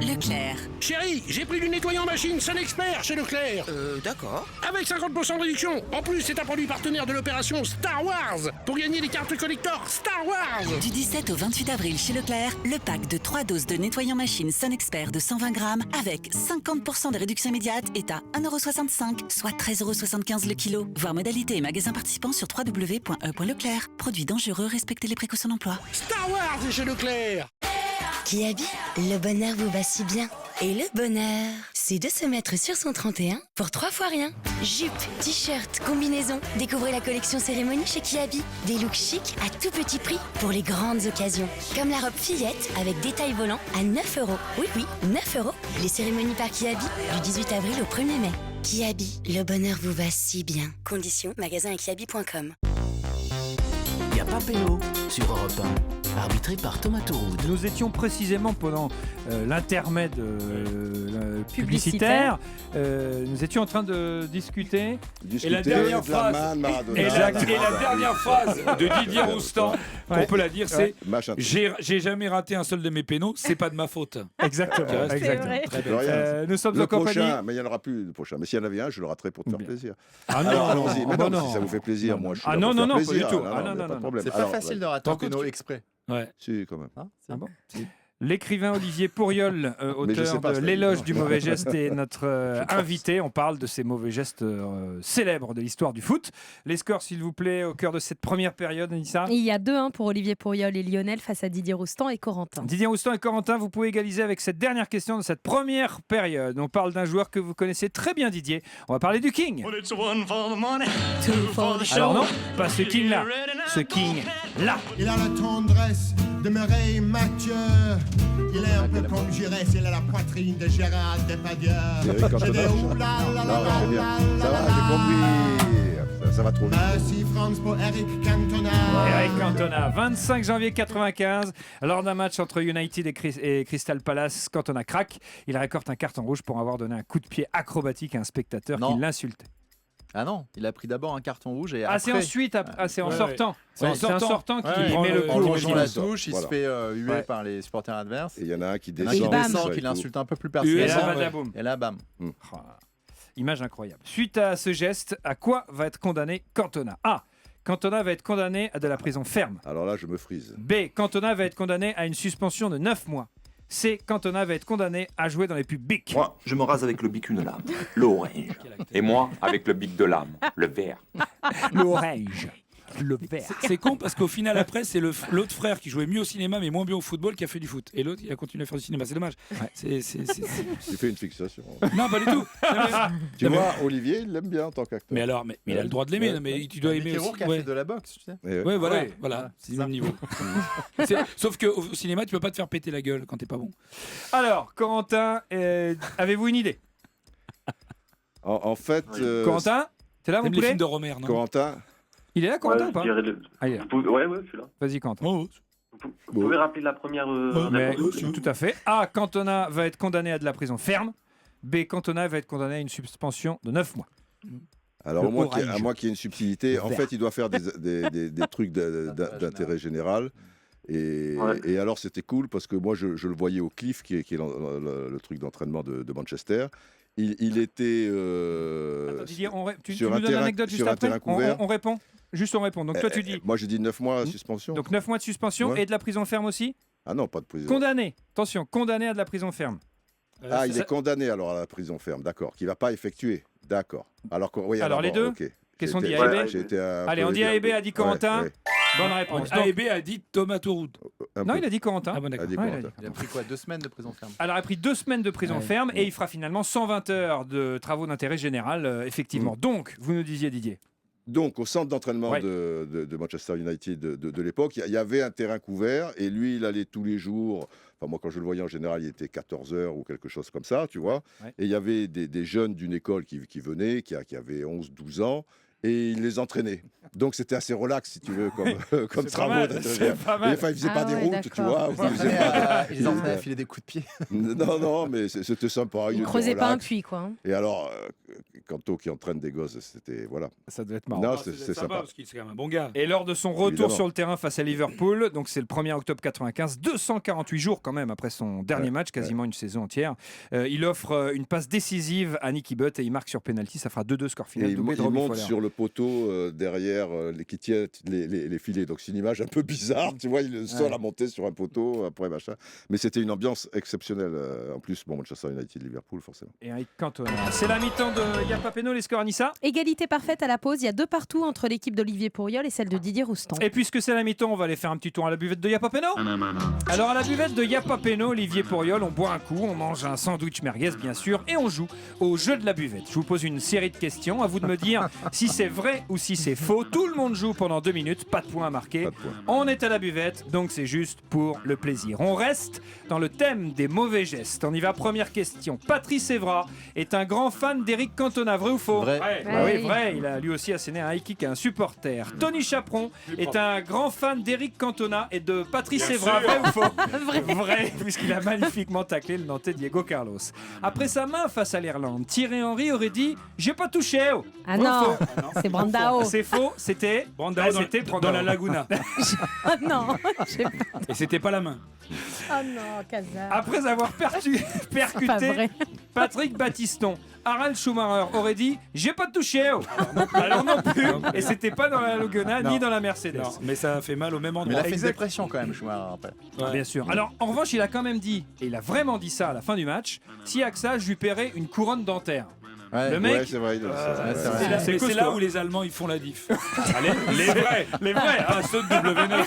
Leclerc. Chérie, j'ai pris du nettoyant machine Sun Expert chez Leclerc. D'accord. Avec 50% de réduction. En plus, c'est un produit partenaire de l'opération Star Wars. Pour gagner des cartes collector Star Wars. Du 17 au 28 avril chez Leclerc, le pack de 3 doses de nettoyant machine Sun Expert de 120 grammes avec 50% de réduction immédiate est à 1,65€, soit 13,75€ le kilo. Voir modalité et magasins participants sur www.e.leclerc. Produit dangereux, respectez les précautions d'emploi. Star Wars est chez Leclerc. Kiabi, le bonheur vous va si bien. Et le bonheur, c'est de se mettre sur son 31 pour 3 fois rien. Jupe, t-shirt, combinaison. Découvrez la collection cérémonie chez Kiabi. Des looks chics à tout petit prix pour les grandes occasions. Comme la robe fillette avec détail volant à 9€. Oui, 9€. Les cérémonies par Kiabi du 18 avril au 1er mai. Kiabi, le bonheur vous va si bien. Conditions, magasin et kiabi.com. Il n'y a pas péno sur Europe 1. Arbitré par Thomas Touroud. Nous étions précisément pendant l'intermède publicitaire. Nous étions en train de discuter. Et la dernière phrase, de Didier Roustan, on peut la dire, c'est j'ai jamais raté un seul de mes pénaux, c'est pas de ma faute. Exactement. Nous sommes en compagnie. Mais il n'y en aura plus le prochain. Mais s'il y en avait un, je le raterai pour te faire plaisir. Ah non, alors allons-y. Mais non, non, si ça vous fait plaisir, moi je suis Ah là non, pour non, faire pas du plaisir. tout. Pas de problème. C'est pas facile de rater un péno exprès. Ouais. Si, quand même. Bon L'écrivain Olivier Pourriol, auteur de L'éloge du mauvais geste, est notre invité. On parle de ces mauvais gestes célèbres de l'histoire du foot. Les scores, s'il vous plaît, au cœur de cette première période, Anissa. Il y a 2-1 pour Olivier Pourriol et Lionel face à Didier Roustan et Corentin. Didier Roustan et Corentin, vous pouvez égaliser avec cette dernière question de cette première période. On parle d'un joueur que vous connaissez très bien, Didier. On va parler du King. Alors non, pas ce King-là. Ce King-là. Il a la tendresse de Mireille Mathieu. Il est un peu comme Giresse, il a la poitrine de Gérard Depardieu. Ça va, j'ai compris. Ça va trop vite. Merci France pour Eric Cantona. Eric Cantona, 25 janvier 95, lors d'un match entre United et Crystal Palace, Cantona craque. Il récolte un carton rouge pour avoir donné un coup de pied acrobatique à un spectateur qui l'insultait. Ah non, il a pris d'abord un carton rouge et c'est ensuite, c'est en sortant. C'est en sortant qu'il met le coup. En longeant la touche, il se fait huer par les supporters adverses. Et il y en a un qui descend, qui l'insulte un peu plus personnellement. Et là, bam. Image incroyable. Suite à ce geste, à quoi va être condamné Cantona ? A. Cantona va être condamné à de la prison ferme. Alors là, je me frise. B. Cantona va être condamné à une suspension de 9 mois. C. Cantona va être condamné à jouer dans les pubs Bic. Moi, je me rase avec le bic une lame, l'orange. Et moi, avec le bic de lame, le vert. L'orange. Le vert. C'est con parce qu'au final, après, c'est l'autre frère qui jouait mieux au cinéma mais moins bien au football qui a fait du foot. Et l'autre, il a continué à faire du cinéma. C'est dommage. Ouais. Tu fais une fixation. Non, pas du tout. Tu vois, Olivier, il l'aime bien en tant qu'acteur. Mais alors, mais il a le droit de l'aimer. Ouais. Mais tu dois aimer aussi. Qui a fait de la boxe, tu sais. Ouais, voilà. C'est le même niveau. Sauf qu'au cinéma, tu peux pas te faire péter la gueule quand t'es pas bon. Alors, Corentin, avez-vous une idée ? En fait. Corentin, t'es là, mon poulet ? Les films de Romer, non ? Corentin. Il est là, Corentin, ou pas Ouais, je suis là. Vas-y, Quentin. Vous Vous pouvez rappeler la première Mais, réponse tout à fait. A. Cantona va être condamné à de la prison ferme. B. Cantona va être condamné à une suspension de 9 mois. Alors, Le à moins orange. qu'il y ait une subtilité, en Vert. fait, il doit faire des trucs d'intérêt général. Et alors, c'était cool parce que moi, je le voyais au Cliff, qui est le truc d'entraînement de Manchester. Il était Attends, Didier, tu sur nous un donnes terrain- l'anecdote juste sur un après terrain couvert. On répond. Juste on répond. Donc toi tu dis. Moi, j'ai dit 9 mois suspension. Donc 9 mois de suspension Ouais. et de la prison ferme aussi. Ah non, pas de prison. Condamné. Attention, condamné à de la prison ferme. Ah, il est condamné alors à la prison ferme, d'accord. Qu'il ne va pas effectuer, d'accord. Alors, les deux. ok. Qu'est-ce qu'on J'ai dit été- A et B j'ai été un Allez, peu on dit A et B, a dit Corentin. Ouais, ouais. Bonne réponse. A et B a dit Thomas Touroud. Non, il a dit Corentin. Ah bon, d'accord. A dit Ouais, Corentin. Il a pris quoi 2 semaines de prison ferme. Alors, il a pris 2 semaines de prison Ouais. ferme et il fera finalement 120 heures de travaux d'intérêt général, effectivement. Donc, vous nous disiez, Didier. Donc, au centre d'entraînement Ouais. de Manchester United de l'époque, il y avait un terrain couvert et lui, il allait tous les jours. Enfin, moi, quand je le voyais en général, il était 14 heures ou quelque chose comme ça, tu vois. Ouais. Et il y avait des jeunes d'une école qui venaient, qui avaient 11-12 ans. Et il les entraînait. Donc c'était assez relax, si tu veux, comme C'est travaux pas mal, d'intérêt c'est général. pas mal. Et enfin, il faisait Ah pas des ouais, routes, tu d'accord. vois. Il faisait pas- Ils en à filer des coups de pied. Non, mais c'était sympa. Il était creusait pas un relax. puits, quoi. hein. Et alors, Kanto qui entraîne des gosses, c'était voilà. Ça devait être marrant. Non, Ah, c'est sympa sympa. parce qu'il c'est quand même un bon gars. Et lors de son retour Évidemment. sur le terrain face à Liverpool, donc c'est le 1er octobre 95, 248 jours quand même après son dernier match, quasiment une saison entière, il offre une passe décisive à Nicky Butt et il marque sur penalty, ça fera 2-2 score Et final. il doublé de monte Robbie Fowler. sur le poteau derrière qui tient les filets. Donc c'est une image un peu bizarre, tu vois, il est le seul à monter sur un poteau après machin. Mais c'était une ambiance exceptionnelle. En plus, bon, Manchester United, Liverpool, forcément. Et Eric Cantona. C'est la mi-temps de Yapapeno, les scores Anissa. Égalité parfaite à la pause. Il y a 2 partout entre l'équipe d'Olivier Pourriol et celle de Didier Roustan. Et puisque c'est la mi-temps, on va aller faire un petit tour à la buvette de Yapapeno. Alors à la buvette de Yapapeno, Olivier Pourriol, on boit un coup, on mange un sandwich merguez bien sûr, et on joue au jeu de la buvette. Je vous pose une série de questions, à vous de me dire si c'est vrai ou si c'est faux. Tout le monde joue pendant 2 minutes, pas de points à marquer. Pas de points. On est à la buvette, donc c'est juste pour le plaisir. On reste dans le thème des mauvais gestes. On y va, première question. Patrice Evra est un grand fan d'Eric Cantona, vrai ou faux? Vrai. Bah oui, Oui. vrai. Il a lui aussi asséné un high kick à un supporter. Tony Chaperon est un grand fan d'Eric Cantona et de Patrice Evra, vrai ou faux? Vrai, puisqu'il a magnifiquement taclé le Nantais Diego Carlos. Après sa main face à l'Irlande, Thierry Henry aurait dit « J'ai pas touché oh. !» Ah Vrai ou non, faux? c'est Brandao. C'est faux, c'était Brandao c'était dans Brandao. la Laguna. Ah non, j'ai pas- Et c'était pas la main. Ah non, Casa. Après avoir pas percuté vrai. Patrick Battiston, Harald Schumacher aurait dit « J'ai pas touché oh. !» Alors non plus, et c'était pas dans la Laguna ni Non. dans la Mercedes. Non, mais ça a fait mal au même Mais il endroit. a fait une Exact. dépression quand même, Schumacher, après. Ouais. Bien sûr. Alors, en revanche, il a quand même dit, et il a vraiment dit ça à la fin du match, si à que ça, je lui paierais une couronne dentaire. Ouais. Le mec, Ouais, c'est vrai. c'est vrai. C'est là, C'est mais c'est là costaud. où les Allemands ils font la diff. Allez, les vrais, hein, ceux de W9.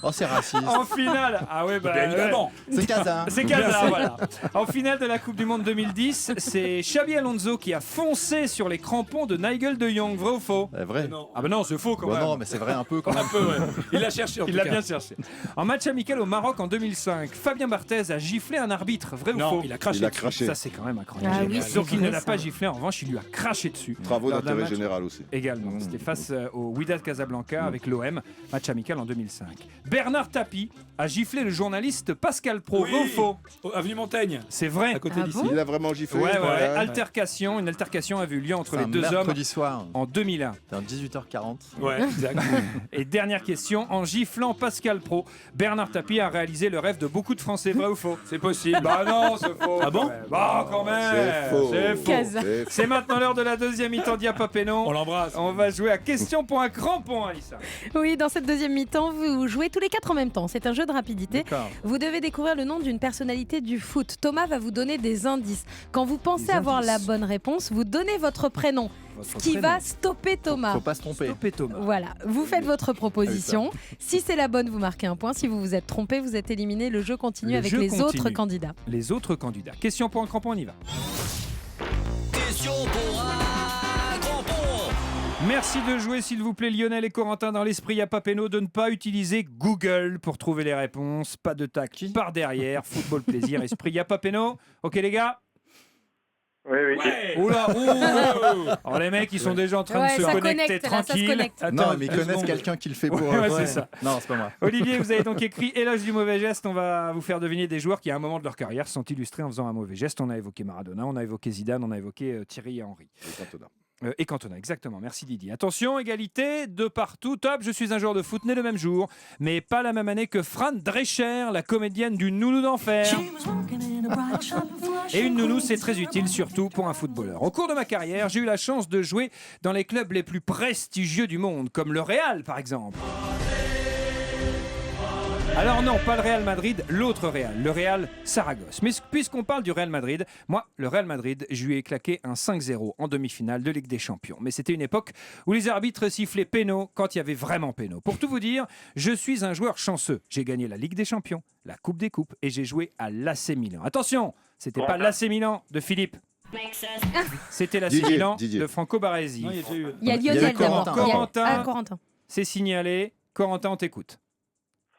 Oh, c'est raciste. en finale, ah ouais, bah, Bien évidemment. C'est Casa. C'est Casa, voilà. En finale de la Coupe du Monde 2010, c'est Xabi Alonso qui a foncé sur les crampons de Nigel de Jong, vrai ou faux? Vrai. Non. Ah bah non, c'est faux quand Bah même. non, mais c'est vrai un peu quand même. Un peu, ouais. Il l'a cherché en Il tout l'a cas. bien cherché. En match amical au Maroc en 2005, Fabien Barthez a giflé un arbitre, vrai ou Non, faux? il a craché. Il a dessus. craché. Ça, c'est quand même incroyable. Ah oui, c'est Donc il ne vrai, l'a ça. pas giflé, en revanche, il lui a craché dessus. Travaux Lors d'un d'intérêt match général aussi. Également. C'était face au Wydad Casablanca avec l'OM, match amical en 2005. Bernard Tapie a giflé le journaliste Pascal Pro, Oui. vrai ou faux? Oh, Avenue Montaigne, C'est vrai. à côté Ah d'ici. bon Il a vraiment giflé. Ouais, ouais, ouais. Ouais. Altercation, une altercation a eu lieu entre C'est les un deux hommes mercredi soir, en 2001. vers 18h40. Ouais, exact. Et dernière question, en giflant Pascal Pro, Bernard Tapie a réalisé le rêve de beaucoup de Français, vrai ou faux? C'est possible. Bah non, c'est faux. Ah bon quand même. Bah quand même. C'est faux. C'est faux. Casa. C'est faux. C'est maintenant l'heure de la deuxième mi-temps d'Yapapeno. On l'embrasse. On va jouer à question pour un crampon, Alissa. Oui, dans cette deuxième mi-temps, vous jouez tous les 4 en même temps. C'est un jeu de rapidité. D'accord. Vous devez découvrir le nom d'une personnalité du foot. Thomas va vous donner des indices. Quand vous pensez Des avoir indices. la bonne réponse, vous donnez votre prénom. Ce qui va stopper Thomas. Faut pas se tromper. Stopper Thomas. Voilà, vous faites votre proposition. Si c'est la bonne, vous marquez un point. Si vous vous êtes trompé, vous êtes éliminé. Le jeu continue Le avec jeu les continue. autres candidats. Les autres candidats. Question pour un crampon, on y va. Question pour un crampon. Merci de jouer, s'il vous plaît, Lionel et Corentin, dans l'esprit Yapapeno, de ne pas utiliser Google pour trouver les réponses. Pas de tac par derrière. Football plaisir, esprit Yapapeno. Ok, les gars? Oui, oui. Oula, alors les mecs, ils sont déjà en train de se connecter tranquille. Non, mais ils connaissent quelqu'un qui le fait pour eux. Ouais, c'est ça. Non, c'est pas moi. Olivier, vous avez donc écrit Éloge du mauvais geste. On va vous faire deviner des joueurs qui, à un moment de leur carrière, se sont illustrés en faisant un mauvais geste. On a évoqué Maradona, on a évoqué Zidane, on a évoqué Thierry Henry. Et Cantona, exactement. Merci Didier. Attention, égalité de partout. Top, je suis un joueur de foot né le même jour, mais pas la même année que Fran Drescher, la comédienne du Nounou d'enfer. Et une nounou, c'est très utile, surtout pour un footballeur. Au cours de ma carrière, j'ai eu la chance de jouer dans les clubs les plus prestigieux du monde, comme le Real, par exemple. Alors non, pas le Real Madrid, l'autre Real, le Real Saragosse. Mais puisqu'on parle du Real Madrid, moi, le Real Madrid, je lui ai claqué un 5-0 en demi-finale de Ligue des Champions. Mais c'était une époque où les arbitres sifflaient pénaux quand il y avait vraiment pénaux. Pour tout vous dire, je suis un joueur chanceux. J'ai gagné la Ligue des Champions, la Coupe des Coupes et j'ai joué à l'AC Milan. Attention, c'était pas l'AC Milan de Philippe. C'était l'AC Milan de Franco Baresi. Il y a Lionel d'abord. Corentin. C'est signalé. Corentin, on t'écoute.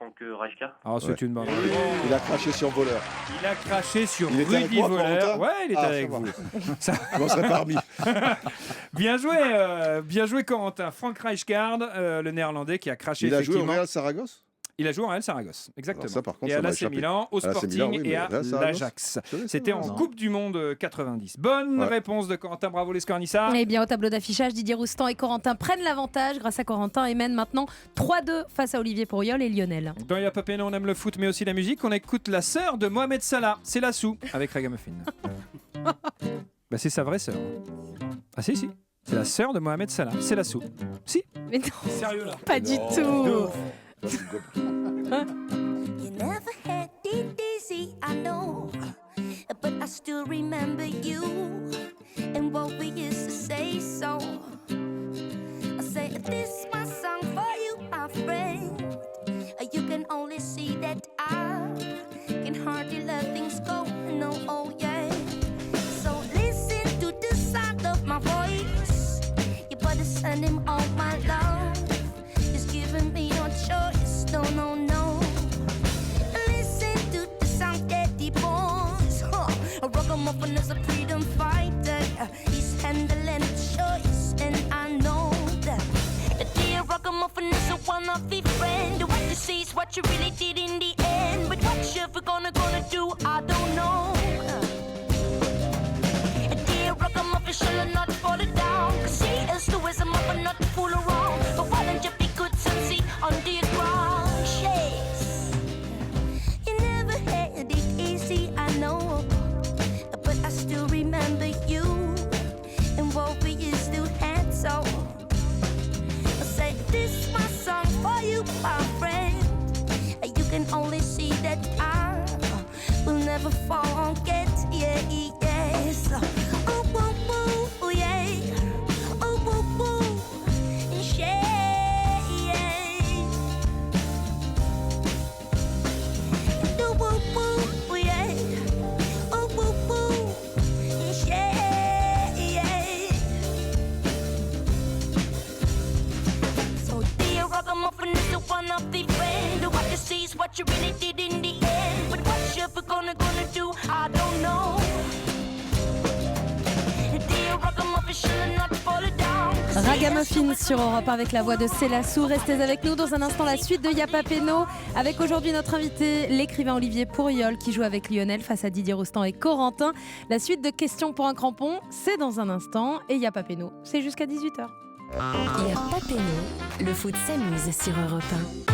Franck Rijkaard. Ah, c'est une bonne réponse. Il a craché sur Voleur. Il a craché sur Il était avec Rudy moi, Voleur. Corentin Ouais, il était avec ça vous. va. Ça... Je m'en serais pas remis. Bien joué Corentin. Franck Rijkaard, le néerlandais qui a craché Il a joué au effectivement. Real Saragosse. Il a joué au Real Saragosse, exactement. Alors ça, par contre, et ça à m'a l'AC échappé. Milan, au À l'AC Sporting Milan, oui, et mais à Real Saragosse, l'Ajax. je sais, C'était en non. Coupe du Monde 90. Bonne réponse de Corentin, bravo les scornissards. Eh bien, au tableau d'affichage, Didier Roustan et Corentin prennent l'avantage grâce à Corentin et mènent maintenant 3-2 face à Olivier Pourriol et Lionel. Dans Y'a pas Péno, on aime le foot mais aussi la musique. On écoute la sœur de Mohamed Salah, c'est Lassou, avec Ragamuffin. Bah, c'est sa vraie sœur. Ah si. C'est la sœur de Mohamed Salah, c'est Lassou. Si. Mais non, sérieux là. pas du tout. You never had it easy, I know, but I still remember you and what we used to say. So I say this my song for you, my friend. You can only see that I can hardly let things go. No, oh yeah. So listen to the sound of my voice. You better send him all my love. He's giving me no choice. No, no, no. Listen to the sound that he boys. A ragamuffin is a freedom fighter. He's handling the choice, and I know that. The dear ragamuffin is a one-of-a friend. What you see is what you really did in the end. But what you're gonna do, I don't know. A dear ragamuffin shall not fall down. Cause he is the wisdom of a not to fool around. But why don't you be good and see on the ground? Yes. You never had it easy, I know. But I still remember you and what we used to have. So I say this my song for you, my friend. You can only see that I will never forget. Yeah, yes. Oh, woo, woo, yeah. Oh, woo, woo, yeah, yeah. Do woo, woo, yeah. Oh, woo, woo, yeah, yeah. So dear ragamuffin is the one of the friend. What you see is what you really did in the end. But what you're gonna do, I don't know. Dear ragamuffin shall not fall down. Ragamuffin sur Europe 1 avec la voix de Célassou. Restez avec nous dans un instant la suite de Y'a pas Péno avec aujourd'hui notre invité, l'écrivain Olivier Pourriol qui joue avec Lionel face à Didier Roustan et Corentin. La suite de Questions pour un crampon, c'est dans un instant et Y'a pas Péno, c'est jusqu'à 18h. Y'a pas Péno, le foot s'amuse sur Europe 1.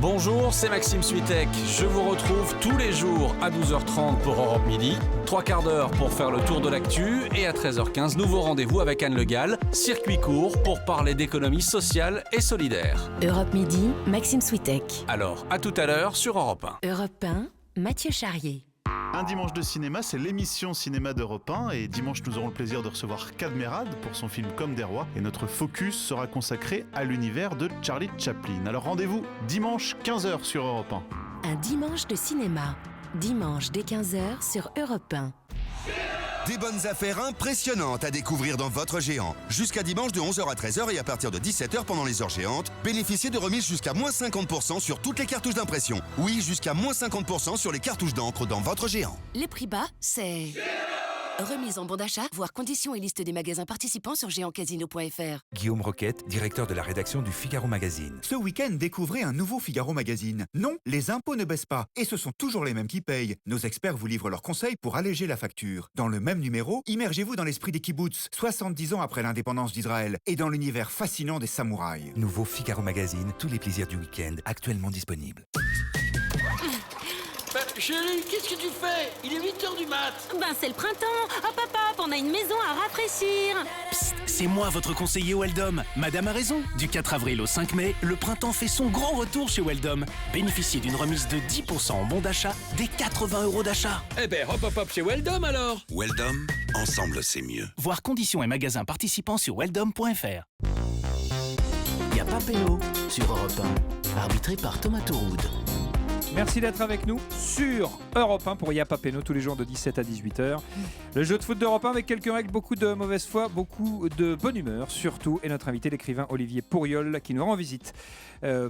Bonjour, c'est Maxime Switek. Je vous retrouve tous les jours à 12h30 pour Europe Midi. 3 quarts d'heure pour faire le tour de l'actu. Et à 13h15, nouveau rendez-vous avec Anne Le Gall. Circuit court pour parler d'économie sociale et solidaire. Europe Midi, Maxime Switek. Alors, à tout à l'heure sur Europe 1. Europe 1, Mathieu Charrier. Un dimanche de cinéma, c'est l'émission cinéma d'Europe 1 et dimanche nous aurons le plaisir de recevoir Cadmerade pour son film Comme des rois et notre focus sera consacré à l'univers de Charlie Chaplin. Alors rendez-vous dimanche 15h sur Europe 1. Un dimanche de cinéma, dimanche dès 15h sur Europe 1. Des bonnes affaires impressionnantes à découvrir dans votre géant. Jusqu'à dimanche de 11h à 13h et à partir de 17h pendant les heures géantes, bénéficiez de remises jusqu'à moins 50% sur toutes les cartouches d'impression. Oui, jusqu'à moins 50% sur les cartouches d'encre dans votre géant. Les prix bas, c'est... Remise en bon d'achat, voir conditions et liste des magasins participants sur géantcasino.fr. Guillaume Roquette, directeur de la rédaction du Figaro Magazine. Ce week-end, découvrez un nouveau Figaro Magazine. Non, les impôts ne baissent pas et ce sont toujours les mêmes qui payent. Nos experts vous livrent leurs conseils pour alléger la facture. Dans le même numéro, immergez-vous dans l'esprit des kibboutz, 70 ans après l'indépendance d'Israël, et dans l'univers fascinant des samouraïs. Nouveau Figaro Magazine, tous les plaisirs du week-end, actuellement disponibles. Chérie, qu'est-ce que tu fais? Il est 8h du mat. Ben c'est le printemps. Hop hop hop, on a une maison à rafraîchir. Psst, c'est moi votre conseiller Weldom. Madame a raison. Du 4 avril au 5 mai, le printemps fait son grand retour chez Weldom. Bénéficiez d'une remise de 10% en bon d'achat dès 80 € d'achat. Eh ben hop hop hop chez Weldom alors. Weldom, ensemble c'est mieux. Voir conditions et magasins participants sur weldom.fr. Y'a pas péno sur Europe 1. Arbitré par Thomas Touroud. Merci d'être avec nous sur Europe 1 pour Y'a pas péno tous les jours de 17 à 18h. Le jeu de foot d'Europe 1 avec quelques règles, beaucoup de mauvaise foi, beaucoup de bonne humeur surtout. Et notre invité, l'écrivain Olivier Pourriol, qui nous rend visite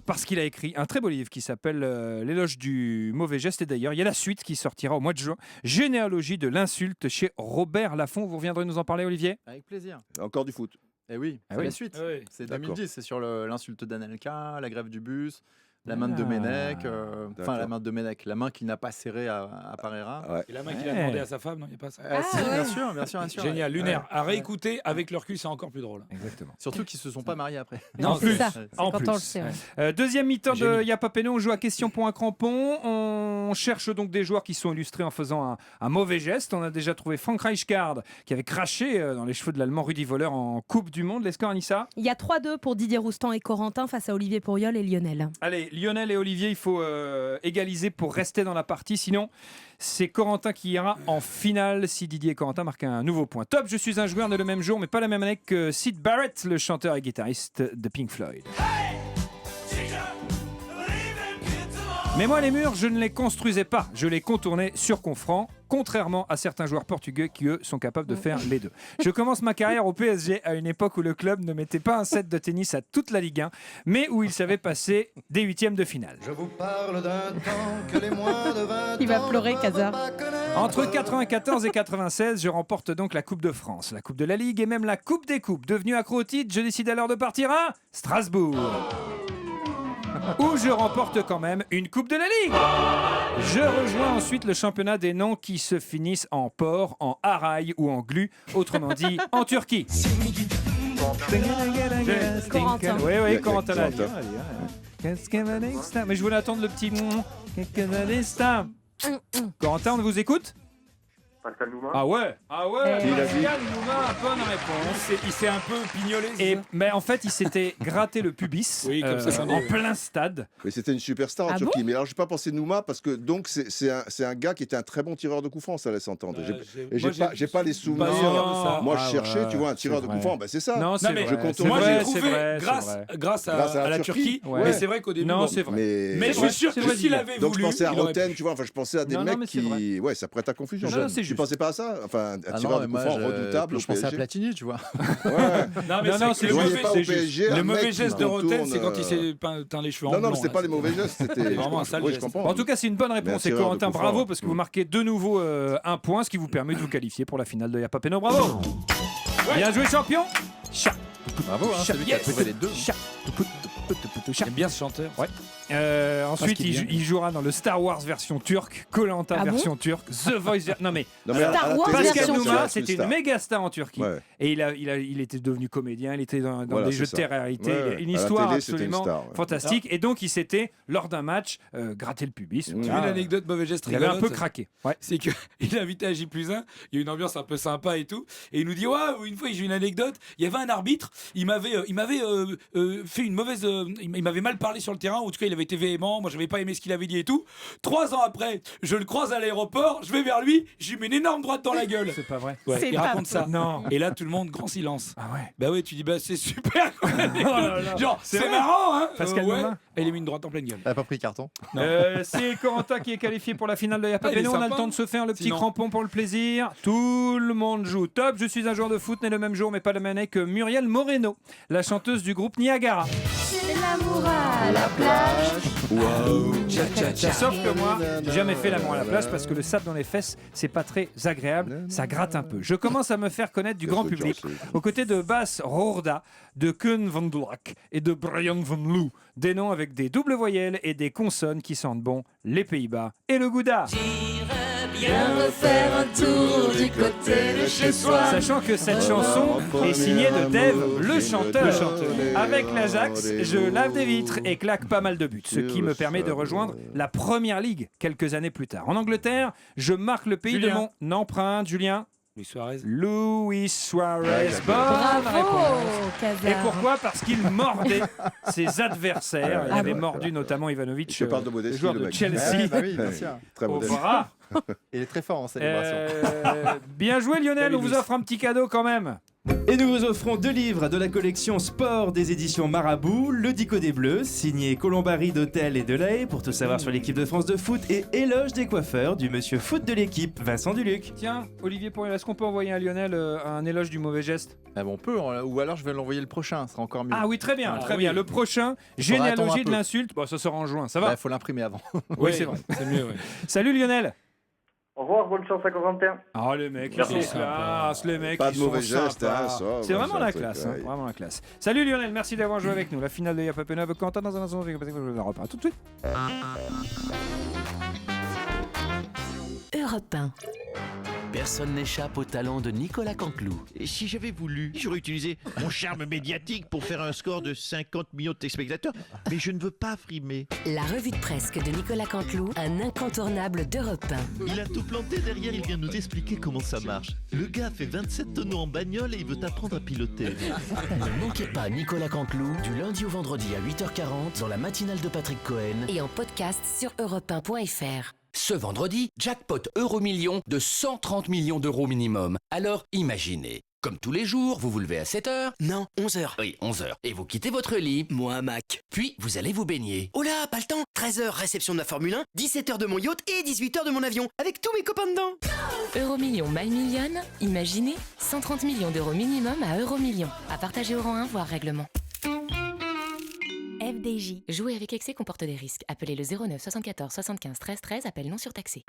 parce qu'il a écrit un très beau livre qui s'appelle L'éloge du mauvais geste. Et d'ailleurs, il y a la suite qui sortira au mois de juin. Généalogie de l'insulte chez Robert Laffont. Vous reviendrez nous en parler, Olivier? Avec plaisir. Encore du foot. Eh oui, Ah c'est oui. la suite. Ah oui. C'est D'accord. 2010, c'est sur l'insulte d'Anelka, la grève du bus, la main de Domenech, enfin la main de Domenech, la main qu'il n'a pas serrée à Pereira. Et la main qu'il a demandé à sa femme, non, il n'y a pas ça. Si, bien sûr, bien sûr, bien sûr. Génial, lunaire. Ouais. À réécouter avec le recul, c'est encore plus drôle. Exactement. Surtout qu'ils se sont pas mariés après. En plus, ça, c'est en quand plus. on le sait, ouais. Deuxième mi-temps de Génie. Y'a pas péno, on joue à question pour un crampon. On cherche donc des joueurs qui sont illustrés en faisant un mauvais geste. On a déjà trouvé Frank Rijkaard qui avait craché dans les cheveux de l'Allemand Rudi Völler en Coupe du Monde. Les scores, Anissa? Il y a 3-2 pour Didier Roustan et Corentin face à Olivier Pourriol et Lionel. Allez, Lionel et Olivier, il faut égaliser pour rester dans la partie. Sinon, c'est Corentin qui ira en finale si Didier et Corentin marquent un nouveau point. Top, je suis un joueur né le même jour, mais pas la même année que Syd Barrett, le chanteur et guitariste de Pink Floyd. Mais moi, les murs, je ne les construisais pas. Je les contournais sur coup franc, contrairement à certains joueurs portugais qui, eux, sont capables de faire les deux. Je commence ma carrière au PSG à une époque où le club ne mettait pas un set de tennis à toute la Ligue 1, mais où il savait passer des huitièmes de finale. Je vous parle d'un temps que les moins de 20 Il va pleurer, Kazar. Entre 94 et 96, je remporte donc la Coupe de France, la Coupe de la Ligue et même la Coupe des Coupes. Devenu accro au titre, je décide alors de partir à Strasbourg, où je remporte quand même une Coupe de la Ligue. Je rejoins ensuite le championnat des noms qui se finissent en port, en haraï ou en glu, autrement dit en Turquie. Corentin. Oui, oui, Corentin l'a dit. Corentin. Mais je voulais attendre le petit... Corentin, on vous écoute? Pascal Nouma. Ah ouais, Il a dit. Pascal Nouma, bonne réponse. Il s'est un peu pignolé. Et, mais en fait, il s'était gratté le pubis Oui, comme ça, en plein stade. Mais c'était une superstar en Ah Turquie. Mais alors, j'ai pas pensé Nouma parce que donc c'est un gars qui était un très bon tireur de coups francs, ça laisse entendre. Et j'ai pas les souvenirs. Moi, je cherchais, tu vois, un tireur de coups francs. C'est ça. Non, c'est mais vrai. je contourne. Moi, C'est j'ai vrai, trouvé c'est vrai, grâce Grâce à la Turquie. Ouais. Mais c'est vrai qu'au début. Non, bon, c'est vrai. Mais je suis sûr que s'il avait Donc voulu. je pensais à il aurait Roten, tu vois, enfin je pensais à des Non, non, mais mecs c'est vrai. qui... Ouais, ça prête à confusion. Non, non, c'est Tu juste. pensais pas à ça? Enfin, un Ah tireur non, de mais coups francs moi, redoutable au je pensais à PSG. Platini, tu vois. Ouais. Non, c'est Je voyais mauvais, pas au c'est juste. PSG Le un mauvais mec geste qui de Roten, contourne, c'est quand il s'est peint les cheveux en Non, blanc. non, mais c'était là, pas les mauvais gestes, c'était vraiment un sale Oui, je geste. comprends. En tout cas, c'est une bonne réponse. Mais un C'est tireur de Corentin, coup franc, bravo, ouais. parce que vous marquez de nouveau un point, ce qui vous permet de vous qualifier pour la finale de Y'a pas péno. Bravo. Bien joué, champion. Chat. Bravo, hein, c'est lui qui a trouvé les deux. Chat. J'aime bien ce chanteur. Ouais. Ensuite, qu'il vient. il jouera dans le Star Wars version turque, Koh-Lanta Ah bon version turque, The Voice. Non mais Non, mais à Star la Wars télé, Pascal version c'est Nouma, une c'était star. une méga star en Turquie. Ouais. Et il était devenu comédien, il était dans Voilà, des c'est jeux de ça. télé-réalité. Ouais, Une à la histoire télé, c'était une absolument star, ouais. fantastique. Et donc, il s'était, lors d'un match, gratté le pubis. Tu veux Voilà. une anecdote mauvais geste Il avait un peu rigolote craqué. Ouais. C'est qu'il est invité à J+1, il y a une ambiance un peu sympa et tout, et il nous dit ouais, une fois j'ai une anecdote, il y avait un arbitre, il m'avait fait une mauvaise, il m'avait mal parlé sur le terrain, ou en tout cas il avait été véhément, moi j'avais pas aimé ce qu'il avait dit et tout. 3 ans après, je le croise à l'aéroport, je vais vers lui, je lui mets une énorme droite dans la gueule. C'est pas vrai. Ouais, C'est il pas raconte ça. Non. Et là tout le monde grand silence. Ah ouais. Bah ouais, tu dis bah c'est super. Quoi, l'anecdote. là. Genre C'est c'est vrai. marrant hein. Pascal ouais. Nouma. Et il a mis une droite en pleine gueule. Elle a pas pris carton. C'est Corentin qui est qualifié pour la finale de Y'a pas Ah, il est péno. On a le sympa. temps de se faire le petit Sinon. crampon pour le plaisir. Tout le monde joue. Top, je suis un joueur de foot né le même jour, mais pas la même année que Muriel Moreno, la chanteuse du groupe Niagara. C'est l'amour à la plage. Waouh. Sauf que moi, j'ai jamais fait l'amour à la plage parce que le sable dans les fesses, c'est pas très agréable, ça gratte un peu. Je commence à me faire connaître du grand public aux côtés de Bas Roorda, de Koen van Dlak et de Brian van Loo. Des noms avec des doubles voyelles et des consonnes qui sentent bon les Pays-Bas et le Gouda. Viens refaire un tour du côté de chez soi. Sachant que cette chanson est signée de Dave, le chanteur. Avec l'Ajax, je lave des vitres et claque pas mal de buts, ce qui me permet de rejoindre la Première Ligue quelques années plus tard. En Angleterre, je marque le pays de mon empreinte, Julien. Luis Suarez. Louis Suarez. Bonne Bravo, réponse. Casa. Et pourquoi ? Parce qu'il mordait ses adversaires. Il avait mordu notamment Ivanovic, Je parle de le modestie, joueur le de mec. Chelsea, bah oui, bien sûr. Très au modeste. bras. Il est très fort en célébration. Bien joué Lionel, on vous offre un petit cadeau quand même. Et nous vous offrons 2 livres de la collection Sport des éditions Marabout, Le Dico des Bleus, signé Colombari d'Hôtel et Delahaye, pour tout savoir sur l'équipe de France de foot, et Éloge des coiffeurs du monsieur foot de l'équipe, Vincent Duluc. Tiens, Olivier Pourriel, est-ce qu'on peut envoyer à Lionel un éloge du mauvais geste ? Ah bon, on peut, ou alors je vais l'envoyer le prochain, ce sera encore mieux. Ah oui, très bien, très oui. bien. Le prochain, Faudra attendre généalogie un de peu. l'insulte. Bon, ça sera en juin, ça va ? Il faut l'imprimer avant. Oui, c'est vrai. C'est mieux, ouais. Salut Lionel. Au revoir, bonne chance à Corentin. Ah les mecs, ils Merci. sont classe, les mecs, Pas ils de sont mauvais gestes, sympas. hein, ça, C'est ouais, vraiment c'est la un truc, classe, hein, ouais. vraiment la classe. Salut Lionel, merci d'avoir joué avec nous. La finale de Yapa Pena avec Quentin dans un instant. Je repars tout de suite. Europe 1. Personne n'échappe au talent de Nicolas Canteloup. Et si j'avais voulu, j'aurais utilisé mon charme médiatique pour faire un score de 50 millions de téléspectateurs, mais je ne veux pas frimer. La revue de presse de Nicolas Canteloup, un incontournable d'Europe 1. Il a tout planté derrière, il vient nous expliquer comment ça marche. Le gars fait 27 tonneaux en bagnole et il veut apprendre à piloter. Ne manquez pas Nicolas Canteloup du lundi au vendredi à 8h40 dans la matinale de Patrick Cohen. Et en podcast sur europe1.fr. Ce vendredi, jackpot Euromillion de 130 millions d'euros minimum. Alors imaginez, comme tous les jours, vous vous levez à 7h. Non, 11h. Oui, 11h. Et vous quittez votre lit. Moi, Mac. Puis vous allez vous baigner. Oh là, pas le temps. 13h, réception de la Formule 1, 17h de mon yacht et 18h de mon avion, avec tous mes copains dedans. Euromillion My Million, imaginez 130 millions d'euros minimum à Euromillion. À partager au rang 1, voire règlement. FDJ. Jouer avec excès comporte des risques. Appelez le 09 74 75 13 13, appel non surtaxé.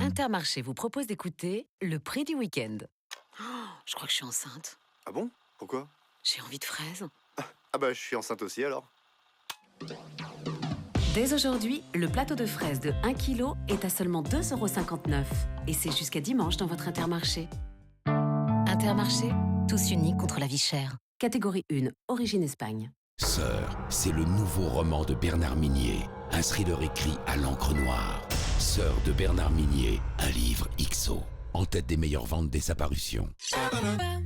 Intermarché vous propose d'écouter Le Prix du Week-end. Oh, je crois que je suis enceinte. Ah bon? Pourquoi? J'ai envie de fraises. Ah bah je suis enceinte aussi alors. Dès aujourd'hui, le plateau de fraises de 1 kg est à seulement 2,59 €. Et c'est jusqu'à dimanche dans votre Intermarché. Intermarché, tous unis contre la vie chère. Catégorie 1, origine Espagne. Sœur, c'est le nouveau roman de Bernard Minier. Un thriller écrit à l'encre noire. Sœur de Bernard Minier, un livre XO. En tête des meilleures ventes dès sa parution.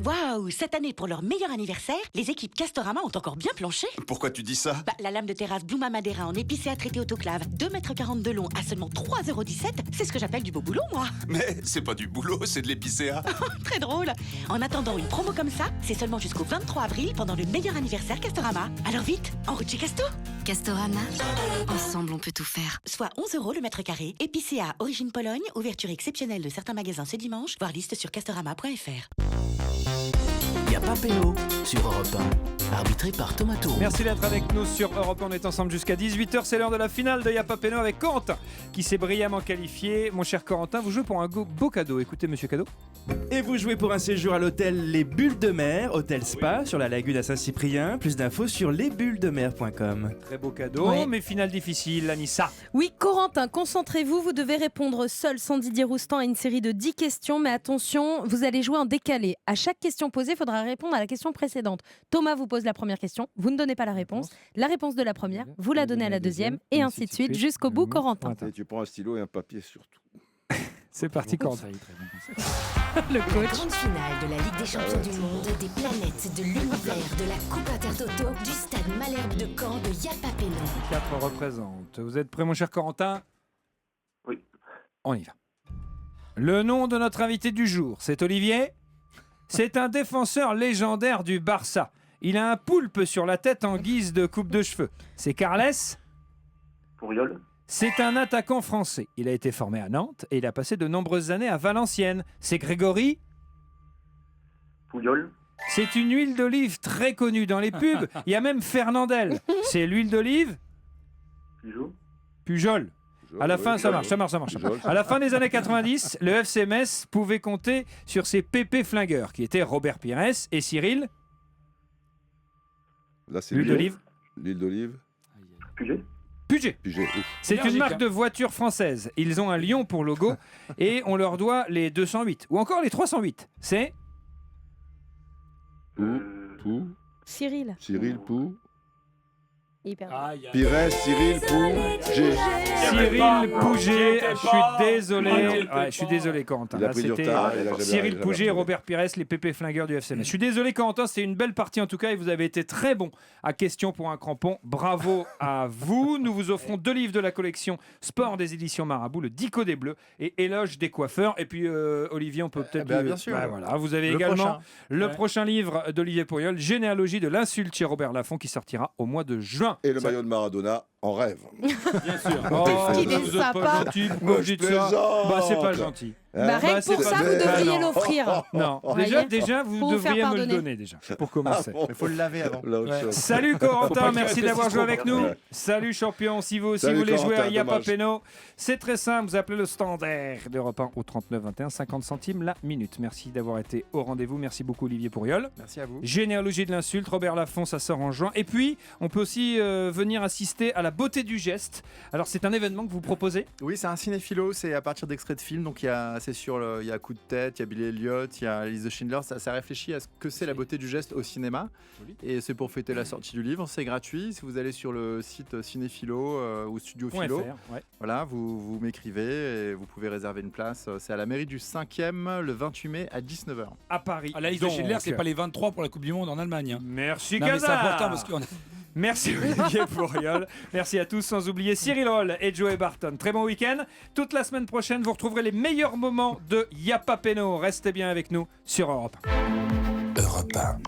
Waouh, cette année, pour leur meilleur anniversaire, les équipes Castorama ont encore bien planché. Pourquoi tu dis ça? La lame de terrasse Bluma Madeira en épicé traité autoclave, 2,40 m de long à seulement 3,17 €, c'est ce que j'appelle du beau boulot, moi. Mais c'est pas du boulot, c'est de l'épicéa. Très drôle. En attendant une promo comme ça, c'est seulement jusqu'au 23 avril pendant le meilleur anniversaire Castorama. Alors vite, en route chez Casto. Castorama, ensemble on peut tout faire. Soit 11 € le mètre carré, épicéa origine Pologne, ouverture exceptionnelle de certains magasins ce dimanche, voir liste sur castorama.fr. Yapa Pena sur Europe 1, arbitré par Thomas Tour. Merci d'être avec nous sur Europe 1. On est ensemble jusqu'à 18h. C'est l'heure de la finale de Yapa Pena avec Corentin qui s'est brillamment qualifié. Mon cher Corentin, vous jouez pour un beau cadeau. Écoutez, monsieur cadeau. Et vous jouez pour un séjour à l'hôtel Les Bulles de Mer, hôtel spa sur la lagune à Saint-Cyprien. Plus d'infos sur lesbullesdemer.com. Très beau cadeau, Ouais. mais finale difficile, Anissa. Oui, Corentin, concentrez-vous. Vous devez répondre seul, sans Didier Roustan, à une série de 10 questions. Mais attention, vous allez jouer en décalé. À chaque question posée, il faudra répondre à la question précédente. Thomas vous pose la première question, vous ne donnez pas la réponse. La réponse de la première, vous la donnez à la deuxième, et ainsi de suite, jusqu'au bout, Corentin. Et tu prends un stylo et un papier surtout. C'est parti, Corentin. Le grande finale de la Ligue des Champions du Monde, des planètes, de l'univers, de la Coupe Intertoto, du stade Malherbe de Caen, de Yapa Pena. 4 représentent. Vous êtes prêt, mon cher Corentin? Oui. On y va. Le nom de notre invité du jour, c'est Olivier. C'est un défenseur légendaire du Barça. Il a un poulpe sur la tête en guise de coupe de cheveux. C'est Carles. Pourriol. C'est un attaquant français. Il a été formé à Nantes et il a passé de nombreuses années à Valenciennes. C'est Grégory. Pouillol. C'est une huile d'olive très connue dans les pubs. Il y a même Fernandel. C'est l'huile d'olive Pujol. À la fin, ça marche. À la fin des années 90, le FC Metz pouvait compter sur ses pépés flingueurs, qui étaient Robert Pires et Cyril. Là, c'est L'huile d'olive. L'huile d'olive. Puget. Ouf. C'est une marque de voiture française. Ils ont un lion pour logo et on leur doit les 208 ou encore les 308. C'est Pou. Cyril. Cyril Pou. Hyper. Pires, Cyril Pouget. Cyril Pouget, je suis désolé. Ouais, je suis désolé, Corentin. Il a Là, pris du c'était retard, il a jamais Cyril arrivé à Pouget et la Robert Pires, les pépés flingueurs du FC Metz. Je suis désolé, Corentin, c'était une belle partie en tout cas et vous avez été très bon à question pour un crampon. Bravo à vous. Nous vous offrons 2 livres de la collection Sport des éditions Marabout, le Dico des Bleus et Éloge des coiffeurs. Et puis, Olivier, on peut peut-être. Bien sûr. Ouais, voilà. Vous avez Le également prochain. le prochain livre d'Olivier Pourriol, Généalogie de l'insulte chez Robert Laffont, qui sortira au mois de juin. Et le maillot de Maradona en rêve. Bien sûr. Oh, qu'il est vous êtes sympa. pas gentil, pourquoi vous dites ça plaisante. Bah, c'est pas gentil. Bah, rien que pour ça, vous devriez l'offrir. Non, Vous déjà, voyez, déjà, vous pour vous faire devriez me le pardonner. donner déjà, pour commencer. Il faut le laver avant. Salut Faut pas Corentin, qu'il merci reste d'avoir si joué trop, avec par nous. contre. Salut champion, si vous aussi Salut, voulez jouer à Corentin, Y'a pas dommage. Péno, c'est très simple, vous appelez le standard d'Europe 1 au 39 21, 50 centimes la minute. Merci d'avoir été au rendez-vous, merci beaucoup Olivier Pourriol. Merci à vous. Généalogie de l'insulte, Robert Laffont, ça sort en juin. Et puis, on peut aussi venir assister à la beauté du geste. Alors, c'est un événement que vous proposez ? Oui, c'est un cinéphilo, c'est à partir d'extraits de films. Donc il y a Coup de tête, il y a Billy Elliot, il y a la liste de Schindler. Ça réfléchit à ce que c'est la beauté du geste au cinéma. Et c'est pour fêter la sortie du livre. C'est gratuit. Si vous allez sur le site cinéphilo ou Studio Philo, .fr, ouais. voilà, vous m'écrivez et vous pouvez réserver une place. C'est à la mairie du 5e le 28 mai à 19h. À Paris. À la liste de Donc, Schindler, c'est pas les 23 pour la Coupe du Monde en Allemagne. Hein. Merci Non, mais c'est Gaza. important parce qu'on a... Merci Olivier Pourriol. Merci à tous, sans oublier Cyril Roll et Joey Barton. Très bon week-end. Toute la semaine prochaine, vous retrouverez les meilleurs moments de Y'a pas Péno. Restez bien avec nous sur Europe 1. Europe 1.